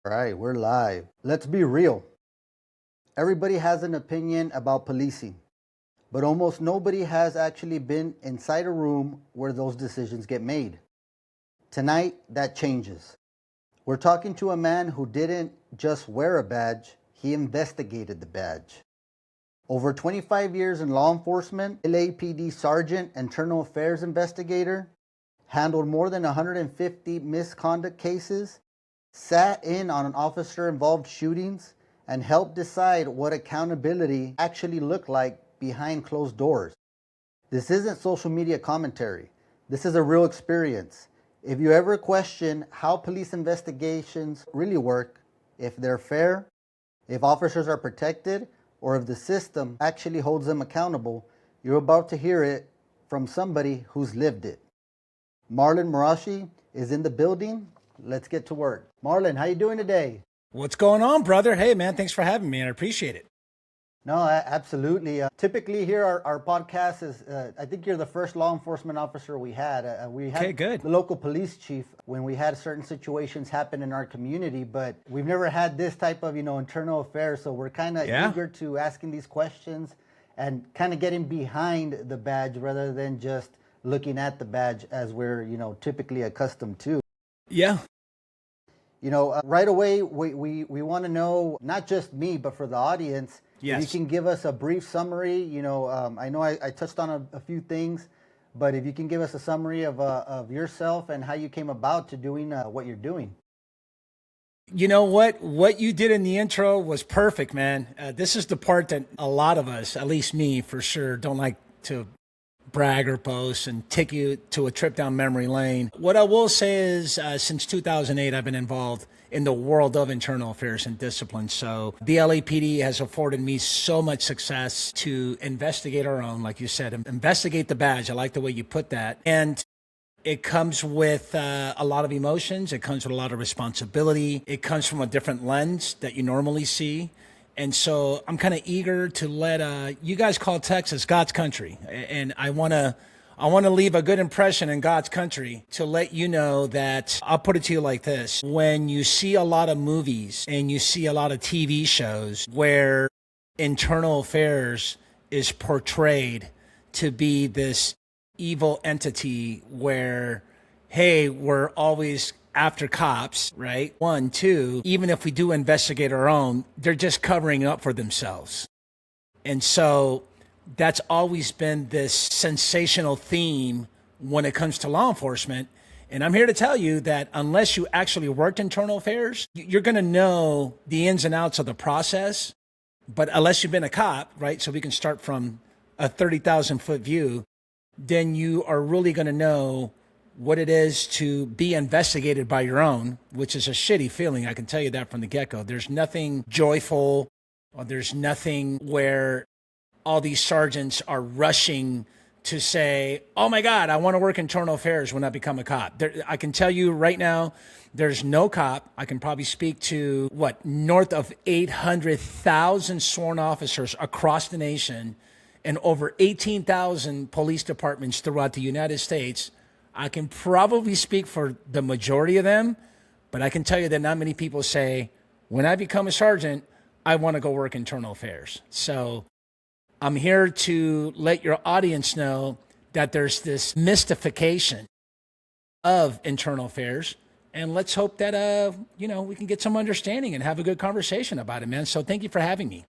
All right, we're live. Let's be real. Everybody has an opinion about policing, but almost nobody has actually been inside a room where those decisions get made. Tonight, that changes. We're talking to a man who didn't just wear a badge, he investigated the badge. Over 25 years in law enforcement, LAPD Sergeant, Internal Affairs Investigator, handled more than 150 misconduct cases, sat in on officer-involved shootings, and helped decide what accountability actually looked like behind closed doors. This isn't social media commentary. This is a real experience. If you ever question how police investigations really work, if they're fair, if officers are protected, or if the system actually holds them accountable, you're about to hear it from somebody who's lived it. Marlon Marache is in the building. Let's get to work. Marlon, how you doing today? What's going on, brother? Hey, man, thanks for having me. I appreciate it. No, absolutely. Typically here, our podcast is, I think you're the first law enforcement officer we had. We had Okay, good. the local police chief when we had certain situations happen in our community, but we've never had this type of, internal affairs. So we're kind of eager to asking these questions and kind of getting behind the badge rather than just looking at the badge as we're, typically accustomed to. Yeah. Right away, we want to know, not just me, but for the audience, Yes. if you can give us a brief summary. I know I touched on a few things, but if you can give us a summary of yourself and how you came about to doing what you're doing. You know what? What you did in the intro was perfect, man. This is the part that a lot of us, at least me for sure, don't like to brag or boast and take you to a trip down memory lane. What I will say is since 2008, I've been involved in the world of internal affairs and discipline. So the LAPD has afforded me so much success to investigate our own, like you said, investigate the badge. I like the way you put that. And it comes with a lot of emotions. It comes with a lot of responsibility. It comes from a different lens that you normally see. And so I'm kind of eager to let you guys call Texas God's country. And I want to leave a good impression in God's country to let you know that I'll put it to you like this. When you see a lot of movies and you see a lot of TV shows where internal affairs is portrayed to be this evil entity where, hey, we're always after cops, right? One, two, even if we do investigate our own, they're just covering up for themselves. And so that's always been this sensational theme when it comes to law enforcement. And I'm here to tell you that unless you actually worked internal affairs, you're going to know the ins and outs of the process. But unless you've been a cop, right? So we can start from a 30,000 foot view, then you are really going to know what it is to be investigated by your own, which is a shitty feeling. I can tell you that from the get-go. There's nothing joyful, or there's nothing where all these sergeants are rushing to say, oh my God, I want to work internal affairs when I become a cop. I can tell you right now, there's no cop. I can probably speak to north of 800,000 sworn officers across the nation and over 18,000 police departments throughout the United States. I can probably speak for the majority of them, but I can tell you that not many people say, when I become a sergeant, I want to go work internal affairs. So I'm here to let your audience know that there's this mystification of internal affairs. And let's hope that, we can get some understanding and have a good conversation about it, man. So thank you for having me.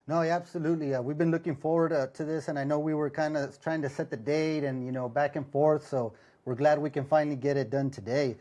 No, yeah, absolutely. We've been looking forward to this, and I know we were kind of trying to set the date and, back and forth. So we're glad we can finally get it done today.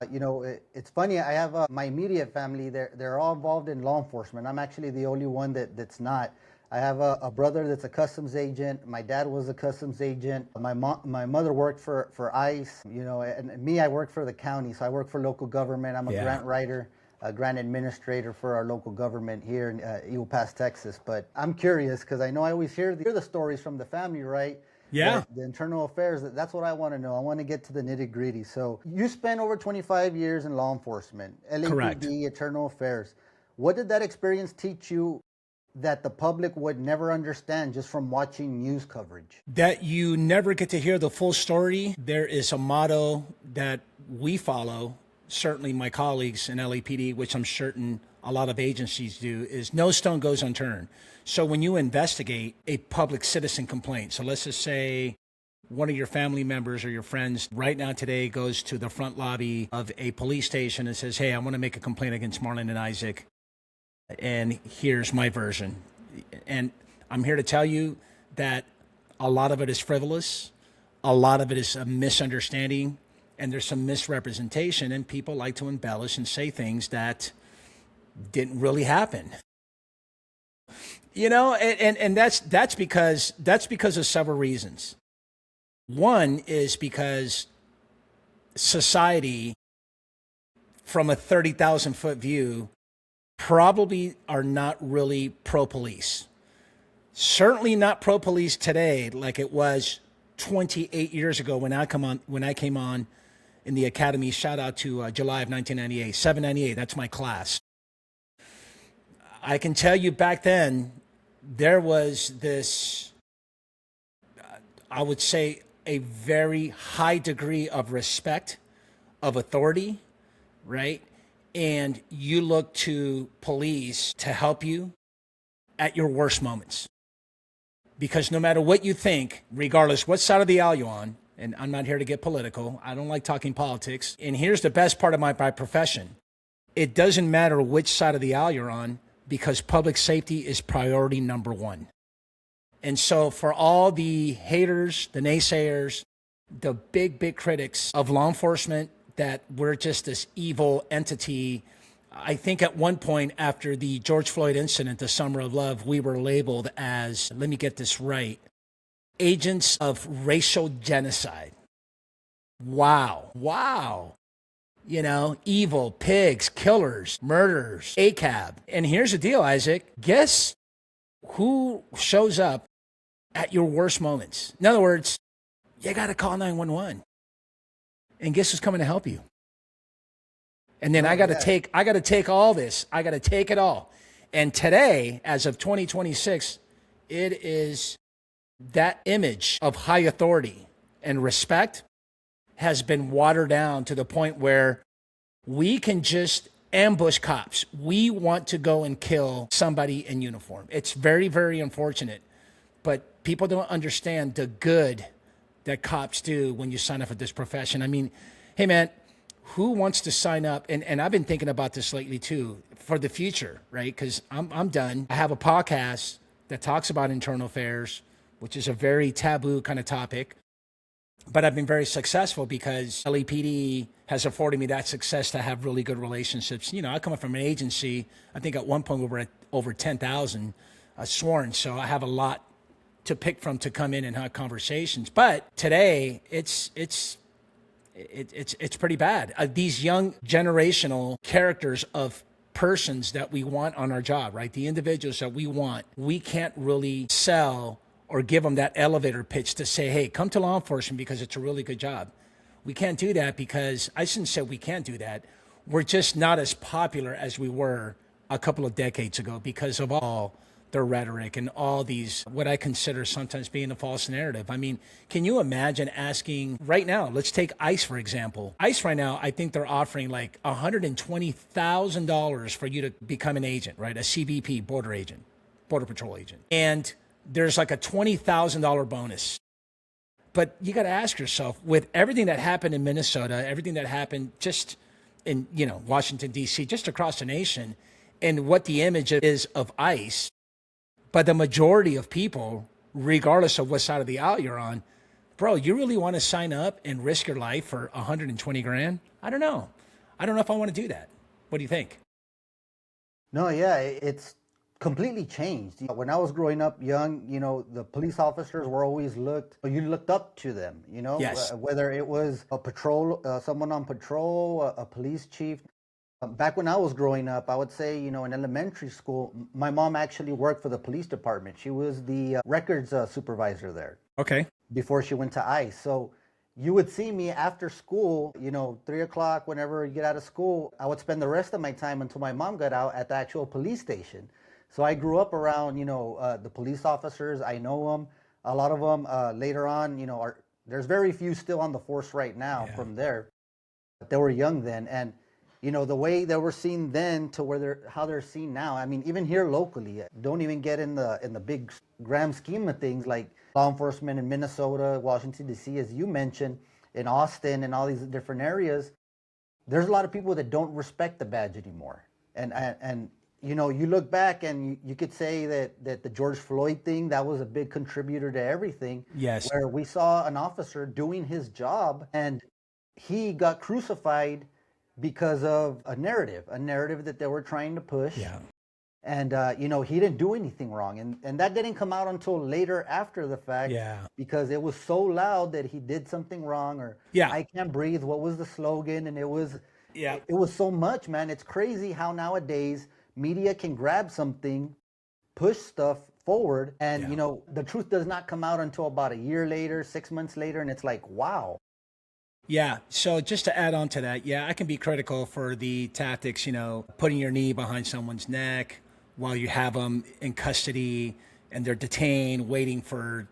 It's funny. I have my immediate family. They're all involved in law enforcement. I'm actually the only one that's not. I have a brother that's a customs agent. My dad was a customs agent. My mother worked for ICE. And me, I work for the county. So I work for local government. I'm a grant writer, a grant administrator for our local government here in Eagle Pass, Texas. But I'm curious because I know I always hear the stories from the family, right? Yeah. The internal affairs, that's what I want to know. I want to get to the nitty gritty. So you spent over 25 years in law enforcement, Correct. LAPD, internal affairs. What did that experience teach you that the public would never understand just from watching news coverage? That you never get to hear the full story. There is a motto that we follow certainly my colleagues in LAPD, which I'm certain a lot of agencies do, is no stone goes unturned. So when you investigate a public citizen complaint, so let's just say one of your family members or your friends right now today goes to the front lobby of a police station and says, hey, I want to make a complaint against Marlon and Isaac, and here's my version. And I'm here to tell you that a lot of it is frivolous, a lot of it is a misunderstanding, and there's some misrepresentation, and people like to embellish and say things that didn't really happen. You know, and that's because of several reasons. One is because society, from a 30,000 foot view, probably are not really pro-police. Certainly not pro-police today like it was 28 years ago when I came on in the academy. Shout out to July of 1998, 798. That's my class. I can tell you back then there was this, I would say, a very high degree of respect, of authority, right? And you look to police to help you at your worst moments. Because no matter what you think, regardless what side of the aisle you're on, and I'm not here to get political, I don't like talking politics, and here's the best part of my profession. It doesn't matter which side of the aisle you're on, because public safety is priority number one. And so for all the haters, the naysayers, the big critics of law enforcement, that we're just this evil entity, I think at one point after the George Floyd incident, the Summer of Love, we were labeled as, let me get this right, agents of racial genocide. Wow. You know, evil, pigs, killers, murderers, ACAB. And here's the deal, Isaac. Guess who shows up at your worst moments? In other words, you got to call 911. And guess who's coming to help you? And then I got to take all this. I got to take it all. And today, as of 2026, it is that image of high authority and respect has been watered down to the point where we can just ambush cops. We want to go and kill somebody in uniform. It's very, very unfortunate, but people don't understand the good that cops do when you sign up for this profession. I mean, hey man, who wants to sign up? And I've been thinking about this lately too, for the future, right? Because I'm done. I have a podcast that talks about internal affairs, which is a very taboo kind of topic. But I've been very successful because LAPD has afforded me that success to have really good relationships. You know, I come up from an agency. I think at one point we were at over 10,000 sworn. So I have a lot to pick from to come in and have conversations. But today it's pretty bad. These young generational characters of persons that we want on our job, right? The individuals that we want, we can't really sell or give them that elevator pitch to say, hey, come to law enforcement because it's a really good job. We can't do that because, I shouldn't say we can't do that. We're just not as popular as we were a couple of decades ago because of all the rhetoric and all these, what I consider sometimes being a false narrative. I mean, can you imagine asking right now, let's take ICE, for example. ICE right now, I think they're offering like $120,000 for you to become an agent, right? A CBP, border agent, border patrol agent. And there's like a $20,000 bonus. But you got to ask yourself, with everything that happened in Minnesota, everything that happened just in, you know, Washington, D.C., just across the nation, and what the image is of ICE, but the majority of people, regardless of what side of the aisle you're on, bro, you really want to sign up and risk your life for 120 grand? I don't know. I don't know if I want to do that. What do you think? No, yeah, it's completely changed. When I was growing up young, you know, the police officers were always you looked up to them, you know, Yes. Whether it was a patrol, someone on patrol, a police chief. Back when I was growing up, I would say, you know, in elementary school, my mom actually worked for the police department. She was the records supervisor there. Okay. Before she went to ICE. So you would see me after school, you know, 3 o'clock, whenever you get out of school, I would spend the rest of my time until my mom got out at the actual police station. So I grew up around, you know, the police officers. I know them. A lot of them later on, you know, there's very few still on the force right now from there. But they were young then. And the way that we're seen then to where how they're seen now. I mean, even here locally, don't even get in the big grand scheme of things like law enforcement in Minnesota, Washington D.C., as you mentioned, in Austin and all these different areas. There's a lot of people that don't respect the badge anymore. And you look back and you could say that the George Floyd thing, that was a big contributor to everything. Yes. Where we saw an officer doing his job and he got crucified because of a narrative that they were trying to push. Yeah. And, he didn't do anything wrong. And that didn't come out until later after the fact. Yeah. Because it was so loud that he did something wrong, or Yeah. I can't breathe. What was the slogan? And Yeah. it was so much, man. It's crazy how nowadays media can grab something, push stuff forward. And, Yeah. the truth does not come out until about a year later, 6 months later. And it's like, wow. Yeah. So just to add on to that, yeah, I can be critical for the tactics, putting your knee behind someone's neck while you have them in custody and they're detained, waiting for,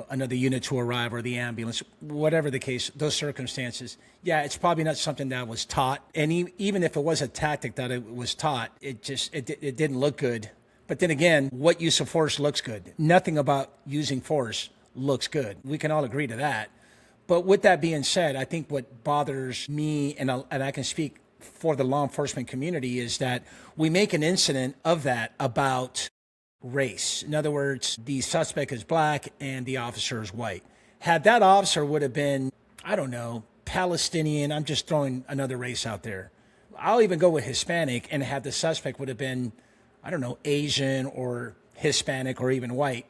another unit to arrive or the ambulance, whatever the case, those circumstances. Yeah, it's probably not something that was taught. And even if it was a tactic that it was taught, it didn't look good. But then again, what use of force looks good? Nothing about using force looks good. We can all agree to that. But with that being said, I think what bothers me, and I can speak for the law enforcement community, is that we make an incident of that about race. In other words, the suspect is black and the officer is white. Had that officer would have been, I don't know, Palestinian, I'm just throwing another race out there. I'll even go with Hispanic, and had the suspect would have been, I don't know, Asian or Hispanic or even white,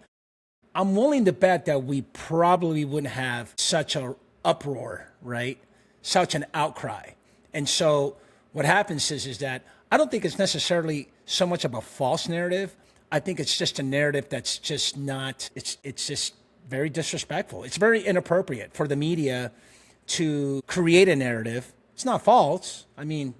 I'm willing to bet that we probably wouldn't have such a uproar, right? Such an outcry. And so what happens is that I don't think it's necessarily so much of a false narrative. I think it's just a narrative that's just not, it's just very disrespectful. It's very inappropriate for the media to create a narrative. It's not false. I mean,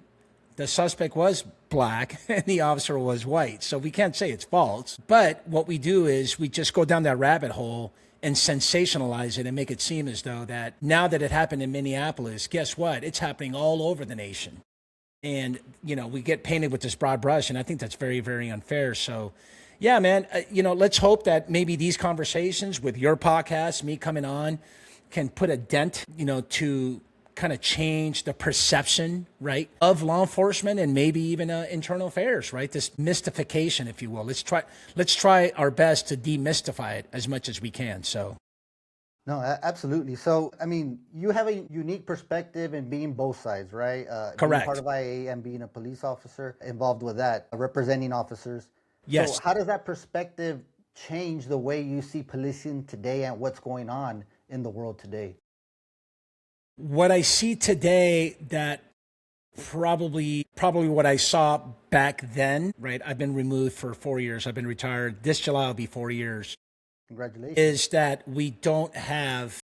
the suspect was black and the officer was white. So we can't say it's false. But what we do is we just go down that rabbit hole and sensationalize it and make it seem as though that now that it happened in Minneapolis, guess what? It's happening all over the nation. And, we get painted with this broad brush. And I think that's very, very unfair. So, yeah, man, let's hope that maybe these conversations with your podcast, me coming on, can put a dent, to kind of change the perception, right, of law enforcement and maybe even internal affairs, right? This mystification, if you will. Let's try our best to demystify it as much as we can. So. No, absolutely. So, I mean, you have a unique perspective in being both sides, right? Correct. Being part of IA and being a police officer involved with that, representing officers. Yes. So how does that perspective change the way you see policing today and what's going on in the world today? What I see today that probably what I saw back then, right? I've been removed for 4 years. I've been retired. This July will be 4 years. Congratulations. Is that we don't have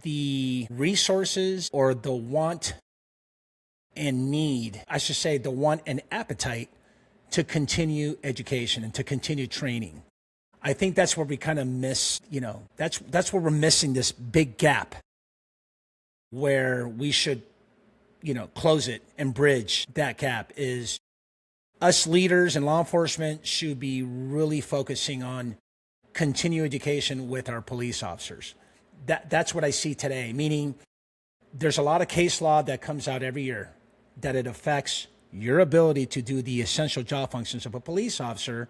the resources or the want and need, I should say the want and appetite to continue education and to continue training. I think that's where we kind of miss, that's where we're missing this big gap where we should, close it and bridge that gap. Is us leaders and law enforcement should be really focusing on continue education with our police officers. That's what I see today, meaning there's a lot of case law that comes out every year that it affects your ability to do the essential job functions of a police officer.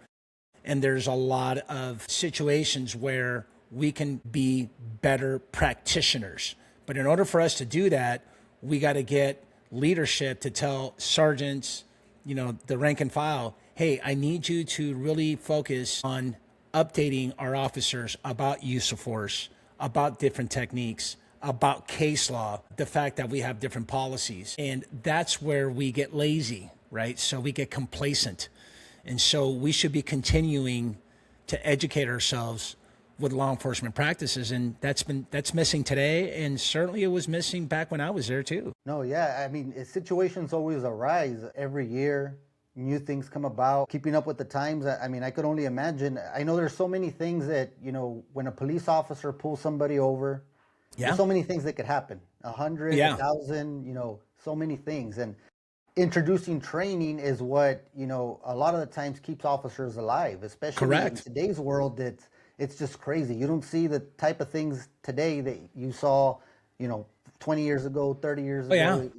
And there's a lot of situations where we can be better practitioners. But in order for us to do that, we got to get leadership to tell sergeants, the rank and file, hey, I need you to really focus on updating our officers about use of force, about different techniques, about case law, the fact that we have different policies. And that's where we get lazy, right? So we get complacent. And so we should be continuing to educate ourselves with law enforcement practices. And that's missing today. And certainly it was missing back when I was there too. No, yeah. I mean, situations always arise every year. New things come about, keeping up with the times. I mean, I could only imagine. I know there's so many things that, when a police officer pulls somebody over, there's so many things that could happen. 100, 1,000, so many things. And introducing training is what, a lot of the times keeps officers alive, especially in Correct. today's world. It's just crazy. You don't see the type of things today that you saw, you know 20 years ago, 30 years Oh yeah. ago.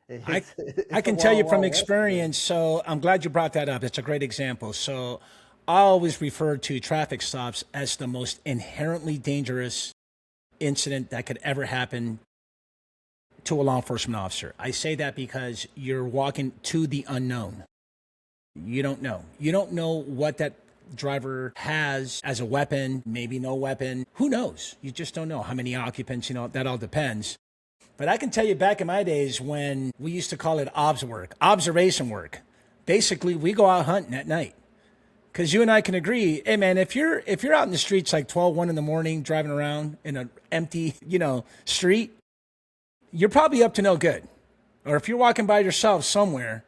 I It's I it's a can tell you wild, from wild west today. experience, so I'm glad you brought that up. It's a great example. So I always refer to traffic stops as the most inherently dangerous incident that could ever happen to a law enforcement officer. I say that because you're walking to the unknown. You don't know. You don't know what that driver has as a weapon, maybe no weapon. Who knows? You just don't know how many occupants, that all depends. But I can tell you back in my days when we used to call it obs work, observation work. Basically, we go out hunting at night. Because you and I can agree, hey man, if you're out in the streets like 12, 1 in the morning, driving around in an empty, street, you're probably up to no good. Or if you're walking by yourself somewhere,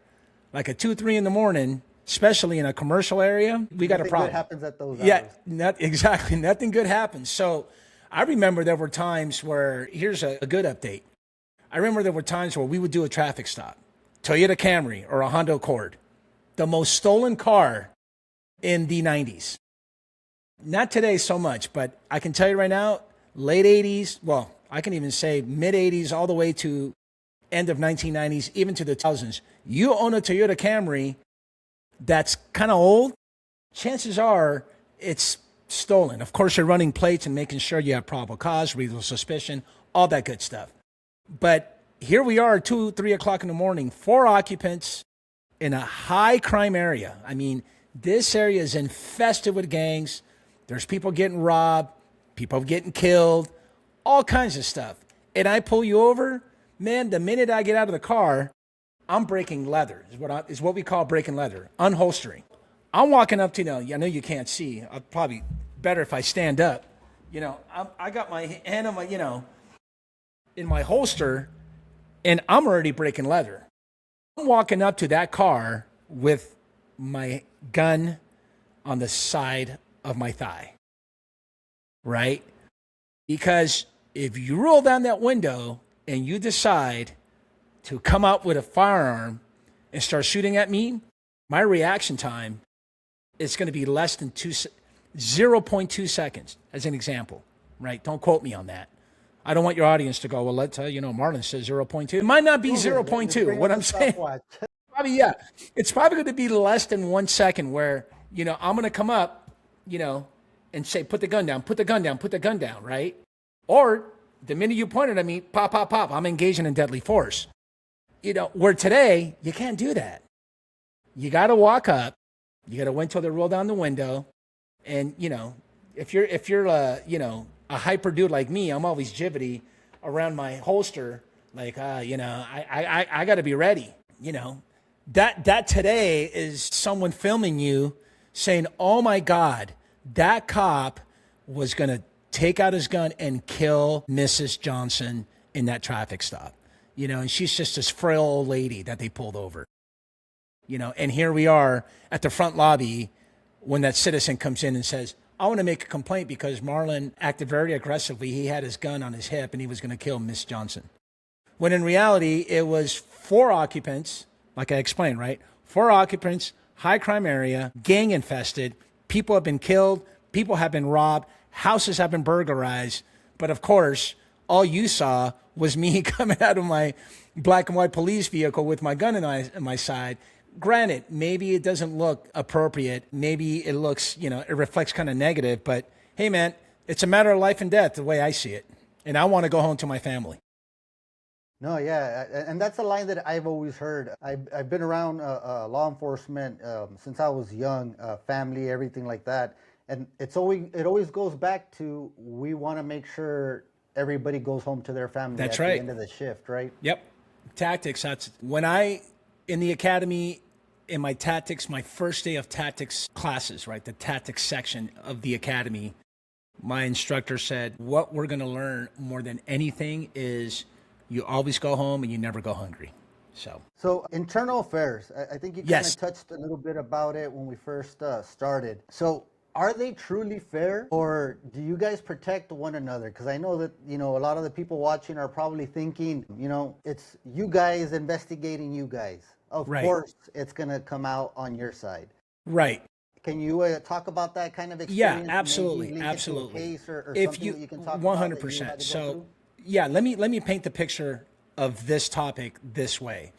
like at 2, 3 in the morning, especially in a commercial area, we got a Nothing good problem. happens at those Yeah, hours. not exactly. Nothing good happens. So I remember there were times where here's a good update. I remember there were times where we would do a traffic stop, Toyota Camry or a Honda Accord, the most stolen car in the 90s. Not today so much, but I can tell you right now, late 80s, well, I can even say mid 80s all the way to end of 1990s, even to the 2000s. You own a Toyota Camry that's kind of old, chances are it's stolen. Of course, you're running plates and making sure you have probable cause, reasonable suspicion, all that good stuff. But here we are, 2, 3 o'clock in the morning, 4 occupants in a high crime area. I mean, this area is infested with gangs. There's people getting robbed, people getting killed, all kinds of stuff. And I pull you over, man, the minute I get out of the car, I'm breaking leather, is what we call breaking leather, unholstering. I'm walking up to, I know you can't see. I'll probably better if I stand up. I got my hand on my, in my holster, and I'm already breaking leather. I'm walking up to that car with my gun on the side of my thigh, right? Because if you roll down that window and you decide to come out with a firearm and start shooting at me, my reaction time is going to be less than 0.2 seconds, as an example, right? Don't quote me on that. I don't want your audience to go, well, let's Marlon says 0.2. It might not be Just 0.2. bring What up I'm the saying, stopwatch. probably, yeah, it's probably going to be less than 1 second where, I'm going to come up, and say, put the gun down, put the gun down, put the gun down, right? Or the minute you point it at me, pop, pop, pop, I'm engaging in deadly force. Where today, you can't do that. You got to walk up. You got to wait till they roll down the window. And, if you're a hyper dude like me, I'm always jibbity around my holster. Like, I got to be ready. That today is someone filming you saying, oh my God, that cop was going to take out his gun and kill Mrs. Johnson in that traffic stop. And she's just this frail old lady that they pulled over. And here we are at the front lobby when that citizen comes in and says, I want to make a complaint because Marlon acted very aggressively. He had his gun on his hip and he was going to kill Miss Johnson. When in reality, it was 4 occupants, like I explained, right? 4 occupants, high crime area, gang infested. People have been killed. People have been robbed. Houses have been burglarized. But of course, all you saw was me coming out of my black and white police vehicle with my gun in my side. Granted, maybe it doesn't look appropriate. Maybe it looks, it reflects kind of negative. But hey, man, it's a matter of life and death the way I see it. And I want to go home to my family. No, yeah, and that's a line that I've always heard. I've been around law enforcement since I was young, family, everything like that, and it always goes back to we want to make sure everybody goes home to their family That's at right. the end of the shift, right? Yep. Tactics. That's when in the academy, in my tactics, my first day of tactics classes, right? The tactics section of the academy, my instructor said, what we're going to learn more than anything is you always go home and you never go hungry. So internal affairs, I think you kind Yes. of touched a little bit about it when we first started. So are they truly fair, or do you guys protect one another? Because I know that, a lot of the people watching are probably thinking, it's you guys investigating you guys. of Right. course it's going to come out on your side. Right. Can you talk about that kind of Yeah, experience? Maybe absolutely, link it to a absolutely. case or If something you that you can talk about that you 100%. had to go So, through? yeah, let me paint the picture of this topic this way.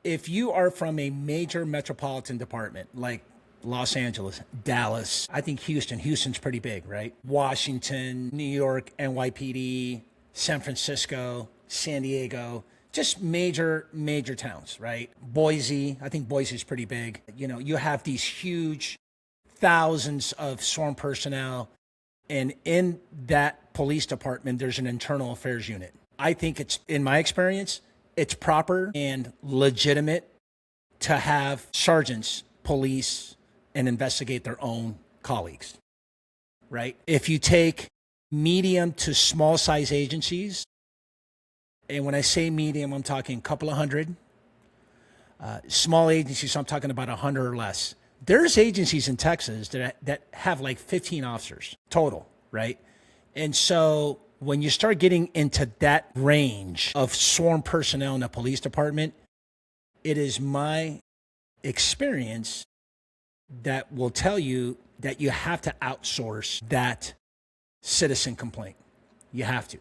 If you are from a major metropolitan department like Los Angeles, Dallas, I think Houston's pretty big, right? Washington, New York, NYPD, San Francisco, San Diego, just major towns, right? Boise, I think Boise is pretty big. You know, you have these huge thousands of sworn personnel, and in that police department, there's an internal affairs unit. I think it's, in my experience, it's proper and legitimate to have sergeants police and investigate their own colleagues, right? If you take medium to small size agencies, and when I say medium, I'm talking a couple of hundred. Small agencies, I'm talking about 100 or less. There's agencies in Texas that have like 15 officers total, right? And so when you start getting into that range of sworn personnel in the police department, it is my experience that will tell you that you have to outsource that citizen complaint. You have to.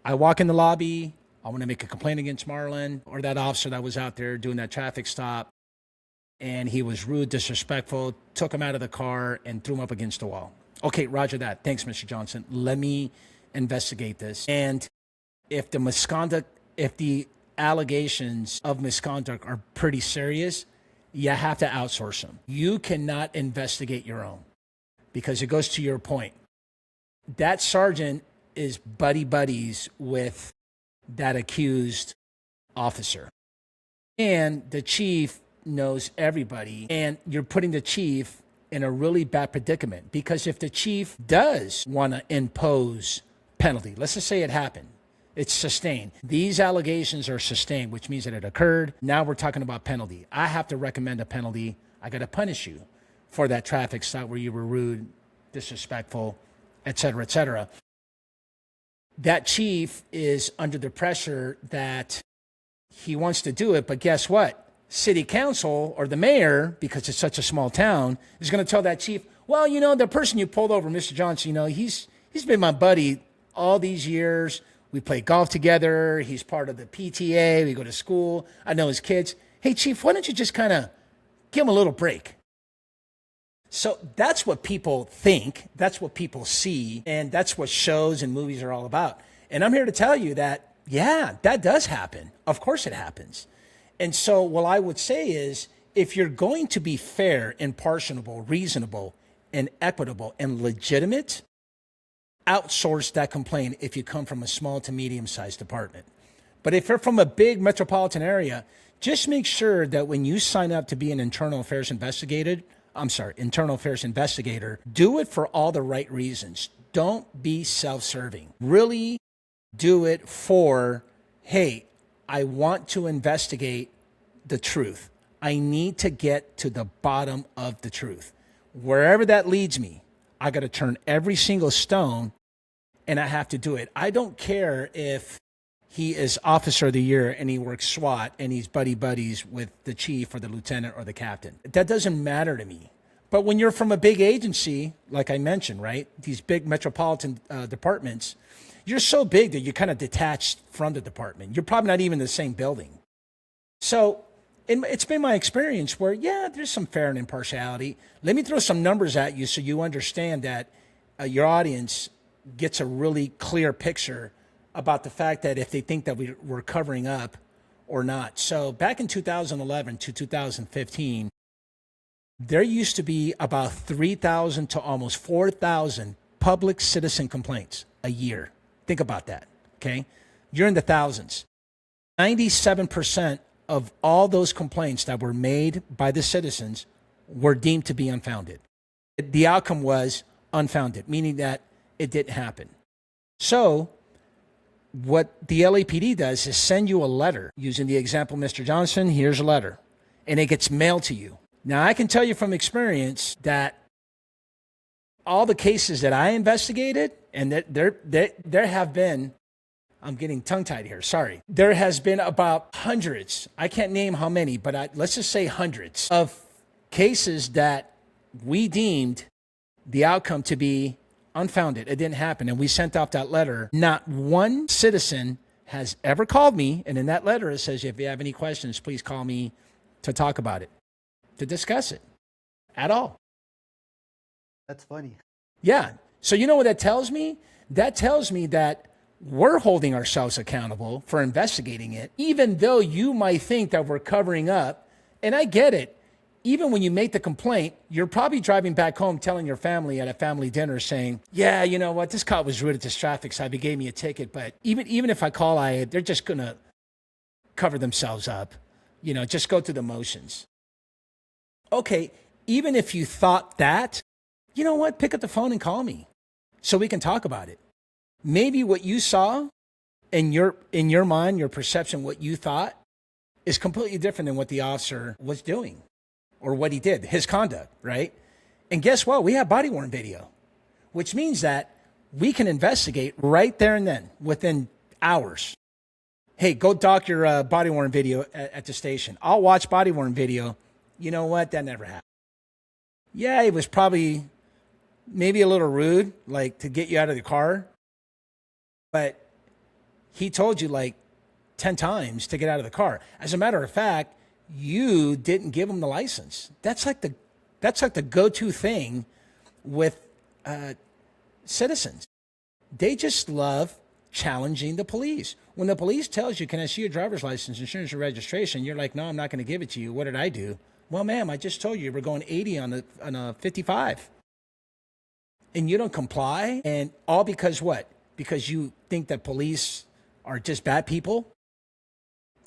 I walk in the lobby, I want to make a complaint against Marlon or that officer that was out there doing that traffic stop, and he was rude, disrespectful, took him out of the car and threw him up against the wall. Okay, roger that. Thanks, Mr. Johnson. Let me investigate this. And if the allegations of misconduct are pretty serious, you have to outsource them. You cannot investigate your own, because it goes to your point. That sergeant is buddies with that accused officer. And the chief knows everybody, and you're putting the chief in a really bad predicament, because if the chief does want to impose penalty, let's just say it happened, it's sustained. These allegations are sustained, which means that it occurred. Now we're talking about penalty. I have to recommend a penalty. I got to punish you for that traffic stop where you were rude, disrespectful, et cetera, that chief is under the pressure that he wants to do it, but guess what? City council or the mayor, because it's such a small town, is going to tell that chief, well, you know, the person you pulled over, Mr. Johnson, you know, he's been my buddy all these years. We play golf together. He's part of the PTA. We go to school. I know his kids. Hey, chief, why don't you just kind of give him a little break? So that's what people think, that's what people see, and that's what shows and movies are all about. And I'm here to tell you that, yeah, that does happen. Of course it happens. And so what I would say is, if you're going to be fair, impartial, reasonable, and equitable and legitimate, outsource that complaint if you come from a small to medium-sized department. But if you're from a big metropolitan area, just make sure that when you sign up to be an internal affairs investigator, do it for all the right reasons. Don't be self-serving. Really do it for, hey, I want to investigate the truth. I need to get to the bottom of the truth. Wherever that leads me, I got to turn every single stone, and I have to do it. I don't care if he is officer of the year and he works SWAT and he's buddies with the chief or the lieutenant or the captain. That doesn't matter to me. But when you're from a big agency, like I mentioned, right, these big metropolitan departments, you're so big that you're kind of detached from the department. You're probably not even in the same building. So it's been my experience where, yeah, there's some fair and impartiality. Let me throw some numbers at you so you understand that your audience gets a really clear picture about the fact that if they think that we're covering up or not. So back in 2011 to 2015, there used to be about 3,000 to almost 4,000 public citizen complaints a year. Think about that, okay? You're in the thousands. 97% of all those complaints that were made by the citizens were deemed to be unfounded. The outcome was unfounded, meaning that it didn't happen. So what the LAPD does is send you a letter. Using the example, Mr. Johnson, here's a letter, and it gets mailed to you. Now, I can tell you from experience that all the cases that I investigated, and that there have been I'm getting tongue-tied here. Sorry. There has been about hundreds. I can't name how many, but let's just say hundreds of cases that we deemed the outcome to be unfounded. It didn't happen. And we sent off that letter. Not one citizen has ever called me. And in that letter, it says, if you have any questions, please call me to talk about it, to discuss it at all. That's funny. Yeah. So you know what that tells me? That tells me that we're holding ourselves accountable for investigating it, even though you might think that we're covering up. And I get it. Even when you make the complaint, you're probably driving back home telling your family at a family dinner saying, yeah, you know what, this cop was rude at this traffic stop. He gave me a ticket. But even if I call they're just going to cover themselves up. Just go through the motions. Okay, even if you thought that, you know what, pick up the phone and call me so we can talk about it. Maybe what you saw in your mind, your perception, what you thought is completely different than what the officer was doing or what he did, his conduct, right? And guess what? We have body-worn video, which means that we can investigate right there and then within hours. Hey, go dock your body-worn video at the station. I'll watch body-worn video. You know what? That never happened. Yeah, it was probably maybe a little rude, like to get you out of the car. But he told you like 10 times to get out of the car. As a matter of fact, you didn't give him the license. That's like the go-to thing with citizens. They just love challenging the police. When the police tells you, can I see your driver's license, insurance, or registration? You're like, no, I'm not going to give it to you. What did I do? Well, ma'am, I just told you we're going 80 on a 55. And you don't comply. And all because what? Because you think that police are just bad people?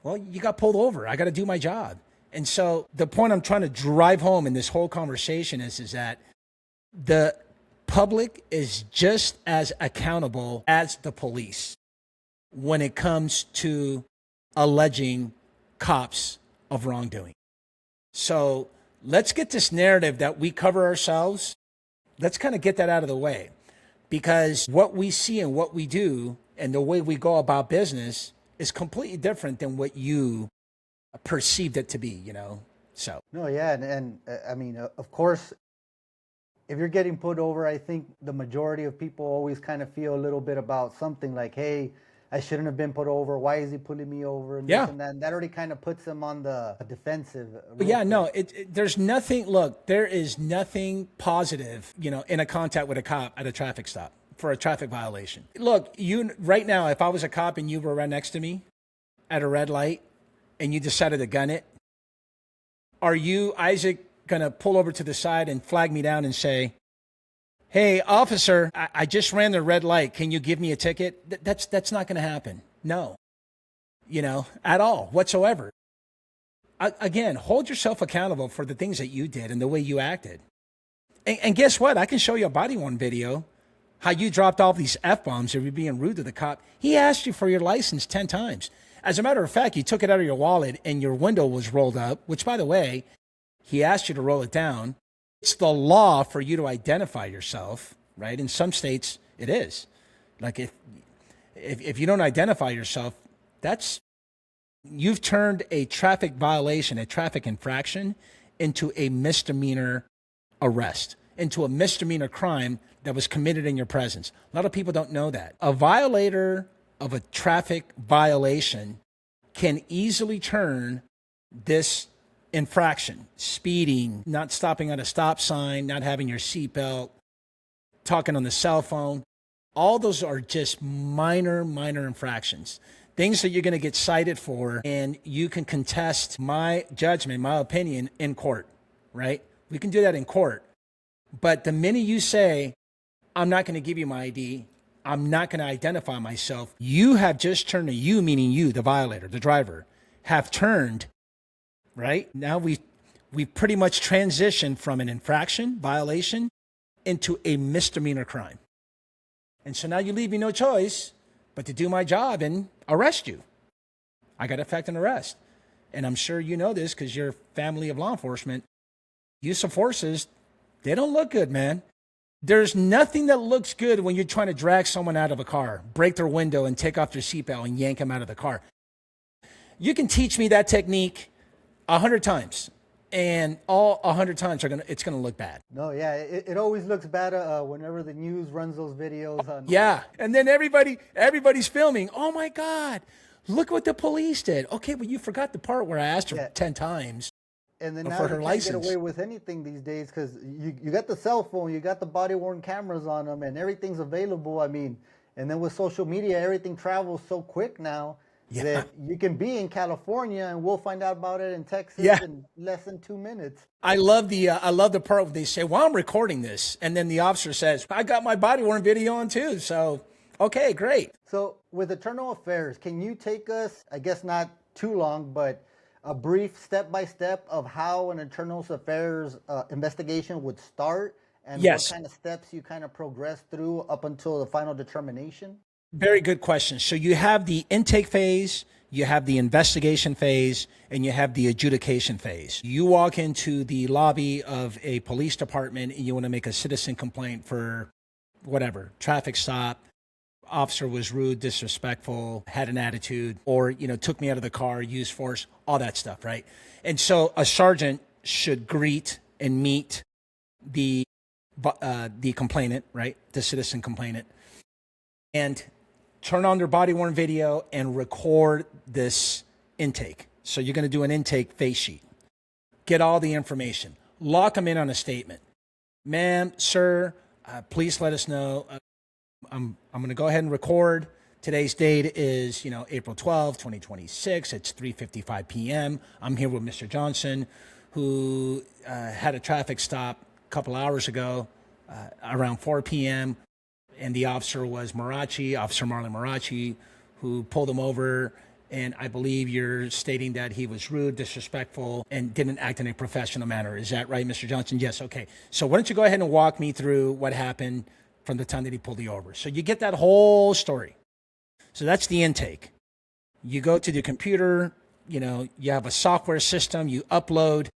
Well, you got pulled over. I got to do my job. And so the point I'm trying to drive home in this whole conversation is that the public is just as accountable as the police when it comes to alleging cops of wrongdoing. So let's get this narrative that we cover ourselves. Let's kind of get that out of the way. Because what we see and what we do and the way we go about business is completely different than what you perceived it to be, So. No, yeah. And I mean, of course, if you're getting put over, I think the majority of people always kind of feel a little bit about something like, hey, I shouldn't have been put over. Why is he pulling me over? And yeah. This and that. And that already kind of puts them on the defensive. Yeah, no, there's nothing. Look, there is nothing positive, in a contact with a cop at a traffic stop for a traffic violation. Look, right now, if I was a cop and you were right next to me at a red light and you decided to gun it, are you, Isaac, going to pull over to the side and flag me down and say, hey, officer, I just ran the red light. Can you give me a ticket? That's not going to happen. No, at all whatsoever. Again, hold yourself accountable for the things that you did and the way you acted. And guess what? I can show you a body-worn video, how you dropped all these F-bombs or you're being rude to the cop. He asked you for your license 10 times. As a matter of fact, you took it out of your wallet and your window was rolled up, which, by the way, he asked you to roll it down. It's the law for you to identify yourself, right? In some states, it is. Like if you don't identify yourself, you've turned a traffic violation, a traffic infraction, into a misdemeanor arrest, into a misdemeanor crime that was committed in your presence. A lot of people don't know that. A violator of a traffic violation can easily turn this infraction, speeding, not stopping at a stop sign, not having your seatbelt, talking on the cell phone. All those are just minor infractions, things that you're going to get cited for, and you can contest my judgment, my opinion in court, right? We can do that in court. But the minute you say, I'm not going to give you my ID, I'm not going to identify myself, you have just turned, you meaning you, the violator, the driver, have turned, right? Now we pretty much transitioned from an infraction, violation, into a misdemeanor crime. And so now you leave me no choice but to do my job and arrest you. I got to effect an arrest. And I'm sure you know this because you're a family of law enforcement. Use of forces, they don't look good, man. There's nothing that looks good when you're trying to drag someone out of a car, break their window and take off their seatbelt and yank them out of the car. You can teach me that technique 100 times, and all 100 times it's gonna look bad. No, yeah, it always looks bad whenever the news runs those videos on. Yeah, and then everybody's filming. Oh my God, look what the police did. Okay, but you forgot the part where I asked her 10 times. And then now for you her can't license. get away with anything these days because you got the cell phone, you got the body-worn cameras on them, and everything's available. I mean, and then with social media, everything travels so quick now that you can be in California and we'll find out about it in Texas in less than 2 minutes. I love the part where they say, "Well, I'm recording this," and then the officer says, "I got my body-worn video on too." So, okay, great. So with Internal Affairs, can you take us, I guess not too long, but a brief step-by-step of how an Internal Affairs investigation would start and what kind of steps you kind of progress through up until the final determination? Very good question. So you have the intake phase, you have the investigation phase, and you have the adjudication phase. You walk into the lobby of a police department and you want to make a citizen complaint for whatever, traffic stop, officer was rude, disrespectful, had an attitude, or, took me out of the car, used force, all that stuff, right? And so a sergeant should greet and meet the complainant, right? The citizen complainant, and turn on their body-worn video and record this intake. So you're going to do an intake face sheet. Get all the information. Lock them in on a statement. Ma'am, sir, please let us know. I'm going to go ahead and record. Today's date is, April 12, 2026. It's 3:55 p.m. I'm here with Mr. Johnson, who had a traffic stop a couple hours ago around 4 p.m. And the officer was Marache, Officer Marlon Marache, who pulled him over. And I believe you're stating that he was rude, disrespectful, and didn't act in a professional manner. Is that right, Mr. Johnson? Yes. Okay. So why don't you go ahead and walk me through what happened from the time that he pulled you over. So you get that whole story. So that's the intake. You go to the computer, you have a software system, you upload,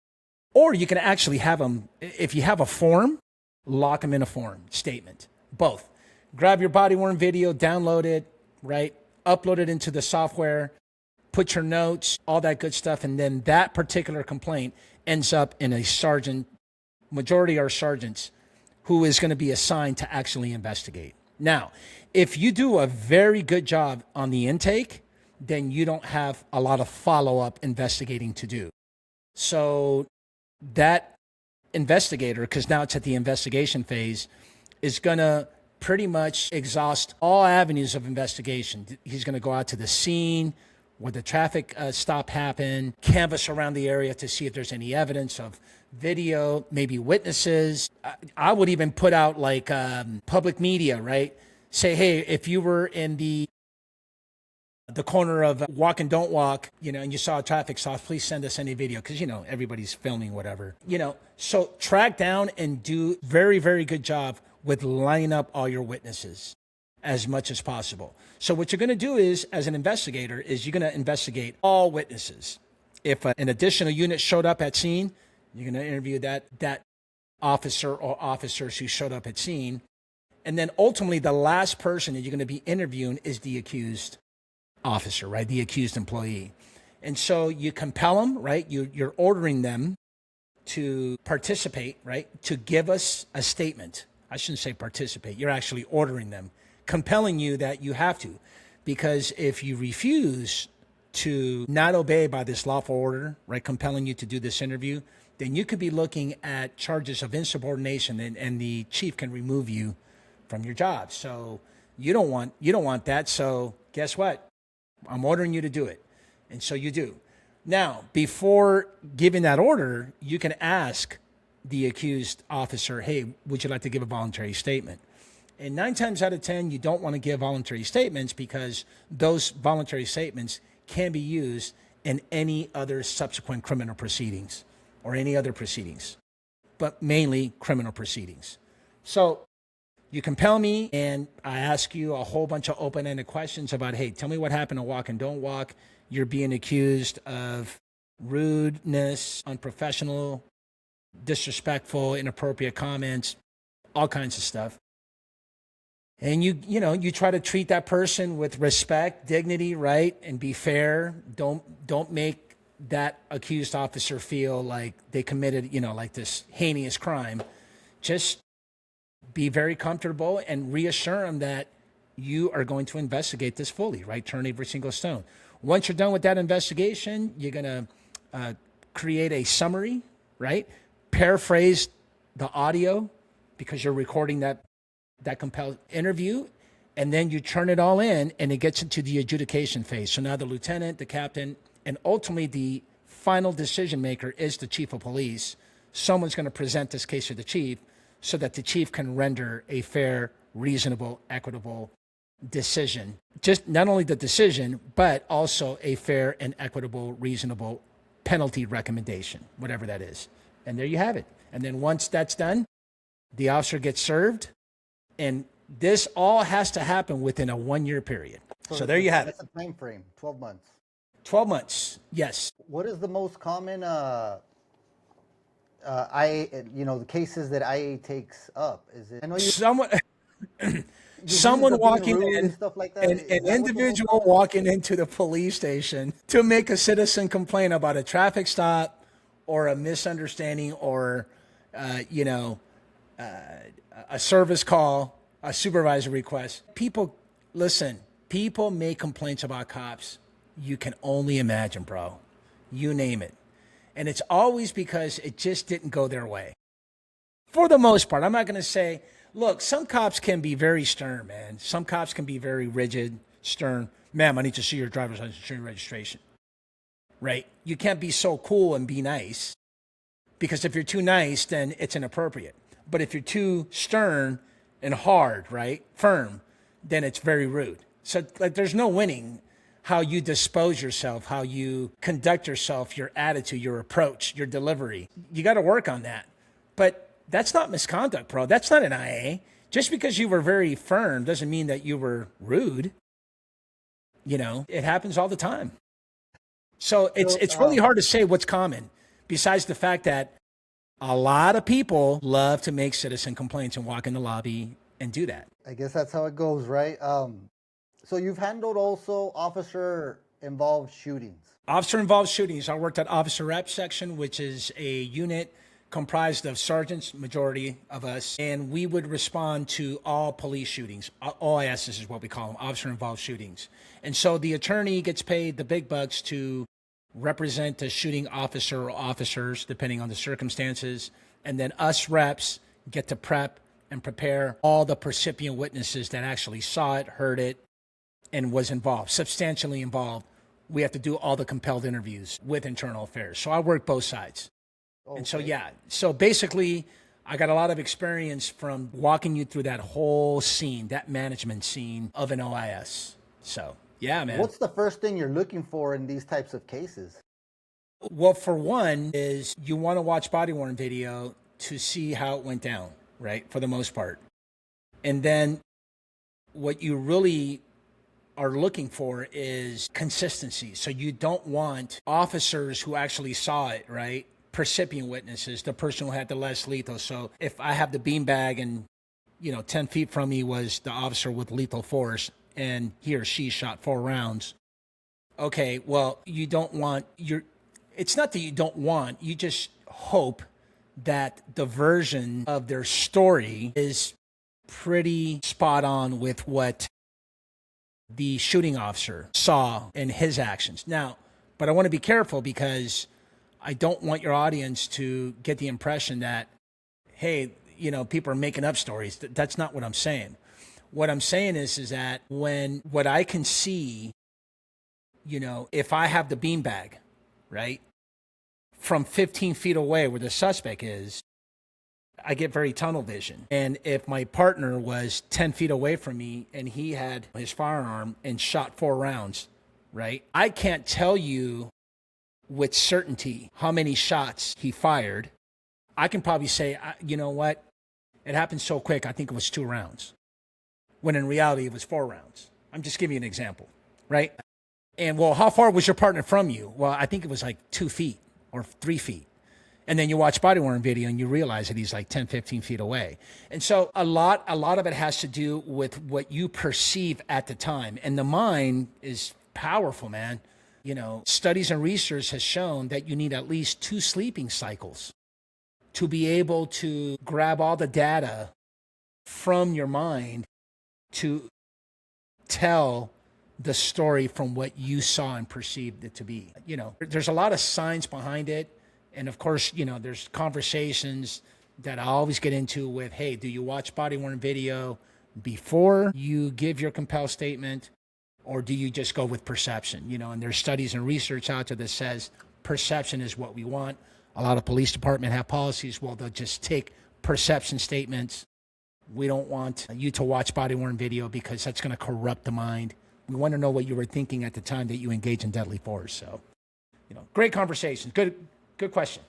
or you can actually have them, if you have a form, lock them in a form statement, both. Grab your body-worn video, download it, right? Upload it into the software, put your notes, all that good stuff, and then that particular complaint ends up in a sergeant, majority are sergeants, who is going to be assigned to actually investigate. Now, if you do a very good job on the intake, then you don't have a lot of follow-up investigating to do. So that investigator, because now it's at the investigation phase, is going to pretty much exhaust all avenues of investigation. He's going to go out to the scene where the traffic stop happened, canvass around the area to see if there's any evidence of video, maybe witnesses. I would even put out like public media, right? Say, hey, if you were in the corner of walk and don't walk, and you saw a traffic stop, please send us any video because, everybody's filming whatever, So track down and do very, very good job with lining up all your witnesses as much as possible. So what you're going to do is, as an investigator, is you're going to investigate all witnesses. If an additional unit showed up at scene, you're going to interview that officer or officers who showed up at scene. And then ultimately, the last person that you're going to be interviewing is the accused officer, right? The accused employee. And so you compel them, right? You're ordering them to participate, right? To give us a statement. I shouldn't say participate. You're actually ordering them, compelling you that you have to. Because if you refuse to not obey by this lawful order, right, compelling you to do this interview, then you could be looking at charges of insubordination, and the chief can remove you from your job. So you don't want that. So guess what? I'm ordering you to do it. And so you do. Now, before giving that order, you can ask the accused officer, hey, would you like to give a voluntary statement? And 9 times out of 10, you don't want to give voluntary statements because those voluntary statements can be used in any other subsequent criminal proceedings or any other proceedings, but mainly criminal proceedings. So you compel me and I ask you a whole bunch of open-ended questions about, hey, tell me what happened to walk and don't walk. You're being accused of rudeness, unprofessional, disrespectful, inappropriate comments, all kinds of stuff. And you try to treat that person with respect, dignity, right? And be fair. Don't make that accused officer feel like they committed, like this heinous crime. Just be very comfortable and reassure them that you are going to investigate this fully, right? Turn every single stone. Once you're done with that investigation, you're going to create a summary, right? Paraphrase the audio because you're recording that compelled interview, and then you turn it all in and it gets into the adjudication phase. So now the lieutenant, the captain, and ultimately the final decision maker is the chief of police. Someone's going to present this case to the chief so that the chief can render a fair, reasonable, equitable decision. Just not only the decision, but also a fair and equitable, reasonable penalty recommendation, whatever that is. And there you have it. And then once that's done, the officer gets served. And this all has to happen within a 1-year period. So there you have it. That's a time frame, 12 months. 12 months, yes. What is the most common, the cases that IA takes up? Is it? I know someone walking in, and stuff like that. an individual walking into the police station to make a citizen complain about a traffic stop or a misunderstanding or, a service call, a supervisor request. People make complaints about cops. You can only imagine, bro. You name it. And it's always because it just didn't go their way. For the most part, I'm not going to say, look, some cops can be very stern, man. Some cops can be very rigid, stern. Ma'am, I need to see your driver's license and registration. Right? You can't be so cool and be nice, because if you're too nice, then it's inappropriate. But if you're too stern and hard, right, firm, then it's very rude. So there's no winning how you dispose yourself, how you conduct yourself, your attitude, your approach, your delivery. You got to work on that. But that's not misconduct, bro. That's not an IA. Just because you were very firm doesn't mean that you were rude. It happens all the time. So it's really hard to say what's common, besides the fact that a lot of people love to make citizen complaints and walk in the lobby and do that. I guess that's how it goes, right? So you've handled also officer-involved shootings. Officer-involved shootings. I worked at Officer Rep Section, which is a unit comprised of sergeants, majority of us, and we would respond to all police shootings. OIS is what we call them, officer-involved shootings. And so the attorney gets paid the big bucks to represent the shooting officer or officers, depending on the circumstances. And then us reps get to prep and prepare all the percipient witnesses that actually saw it, heard it, and was involved, substantially involved. We have to do all the compelled interviews with internal affairs. So I work both sides. Okay. And so, so basically I got a lot of experience from walking you through that whole scene, that management scene of an OIS. So, yeah, man. What's the first thing you're looking for in these types of cases? Well, for one is you want to watch body-worn video to see how it went down, right? For the most part. And then what you really are looking for is consistency. So you don't want officers who actually saw it, right? Percipient witnesses, the person who had the less lethal. So if I have the beanbag and, 10 feet from me was the officer with lethal force and he or she shot 4 rounds. Okay, well, you don't want it's not that you don't want, you just hope that the version of their story is pretty spot on with what the shooting officer saw in his actions. Now, but I want to be careful because I don't want your audience to get the impression that, hey, people are making up stories. That's not what I'm saying. What I'm saying is that when what I can see, if I have the beanbag, right, from 15 feet away where the suspect is, I get very tunnel vision. And if my partner was 10 feet away from me and he had his firearm and shot 4 rounds, right, I can't tell you with certainty how many shots he fired. I can probably say, you know what, it happened so quick, I think it was 2 rounds. When in reality, it was 4 rounds. I'm just giving you an example, right? And, well, how far was your partner from you? Well, I think it was like 2 feet or 3 feet. And then you watch body worn video and you realize that he's like 10, 15 feet away. And so a lot of it has to do with what you perceive at the time. And the mind is powerful, man. You know, studies and research has shown that you need at least 2 sleeping cycles to be able to grab all the data from your mind to tell the story from what you saw and perceived it to be. You know, there's a lot of science behind it. And of course, you know, there's conversations that I always get into with, hey, do you watch body worn video before you give your compelled statement, or do you just go with perception? You know, and there's studies and research out there that says perception is what we want. A lot of police departments have policies, well, they'll just take perception statements. We don't want you to watch body worn video because that's going to corrupt the mind. We want to know what you were thinking at the time that you engage in deadly force. So, you know, great conversation. Good question.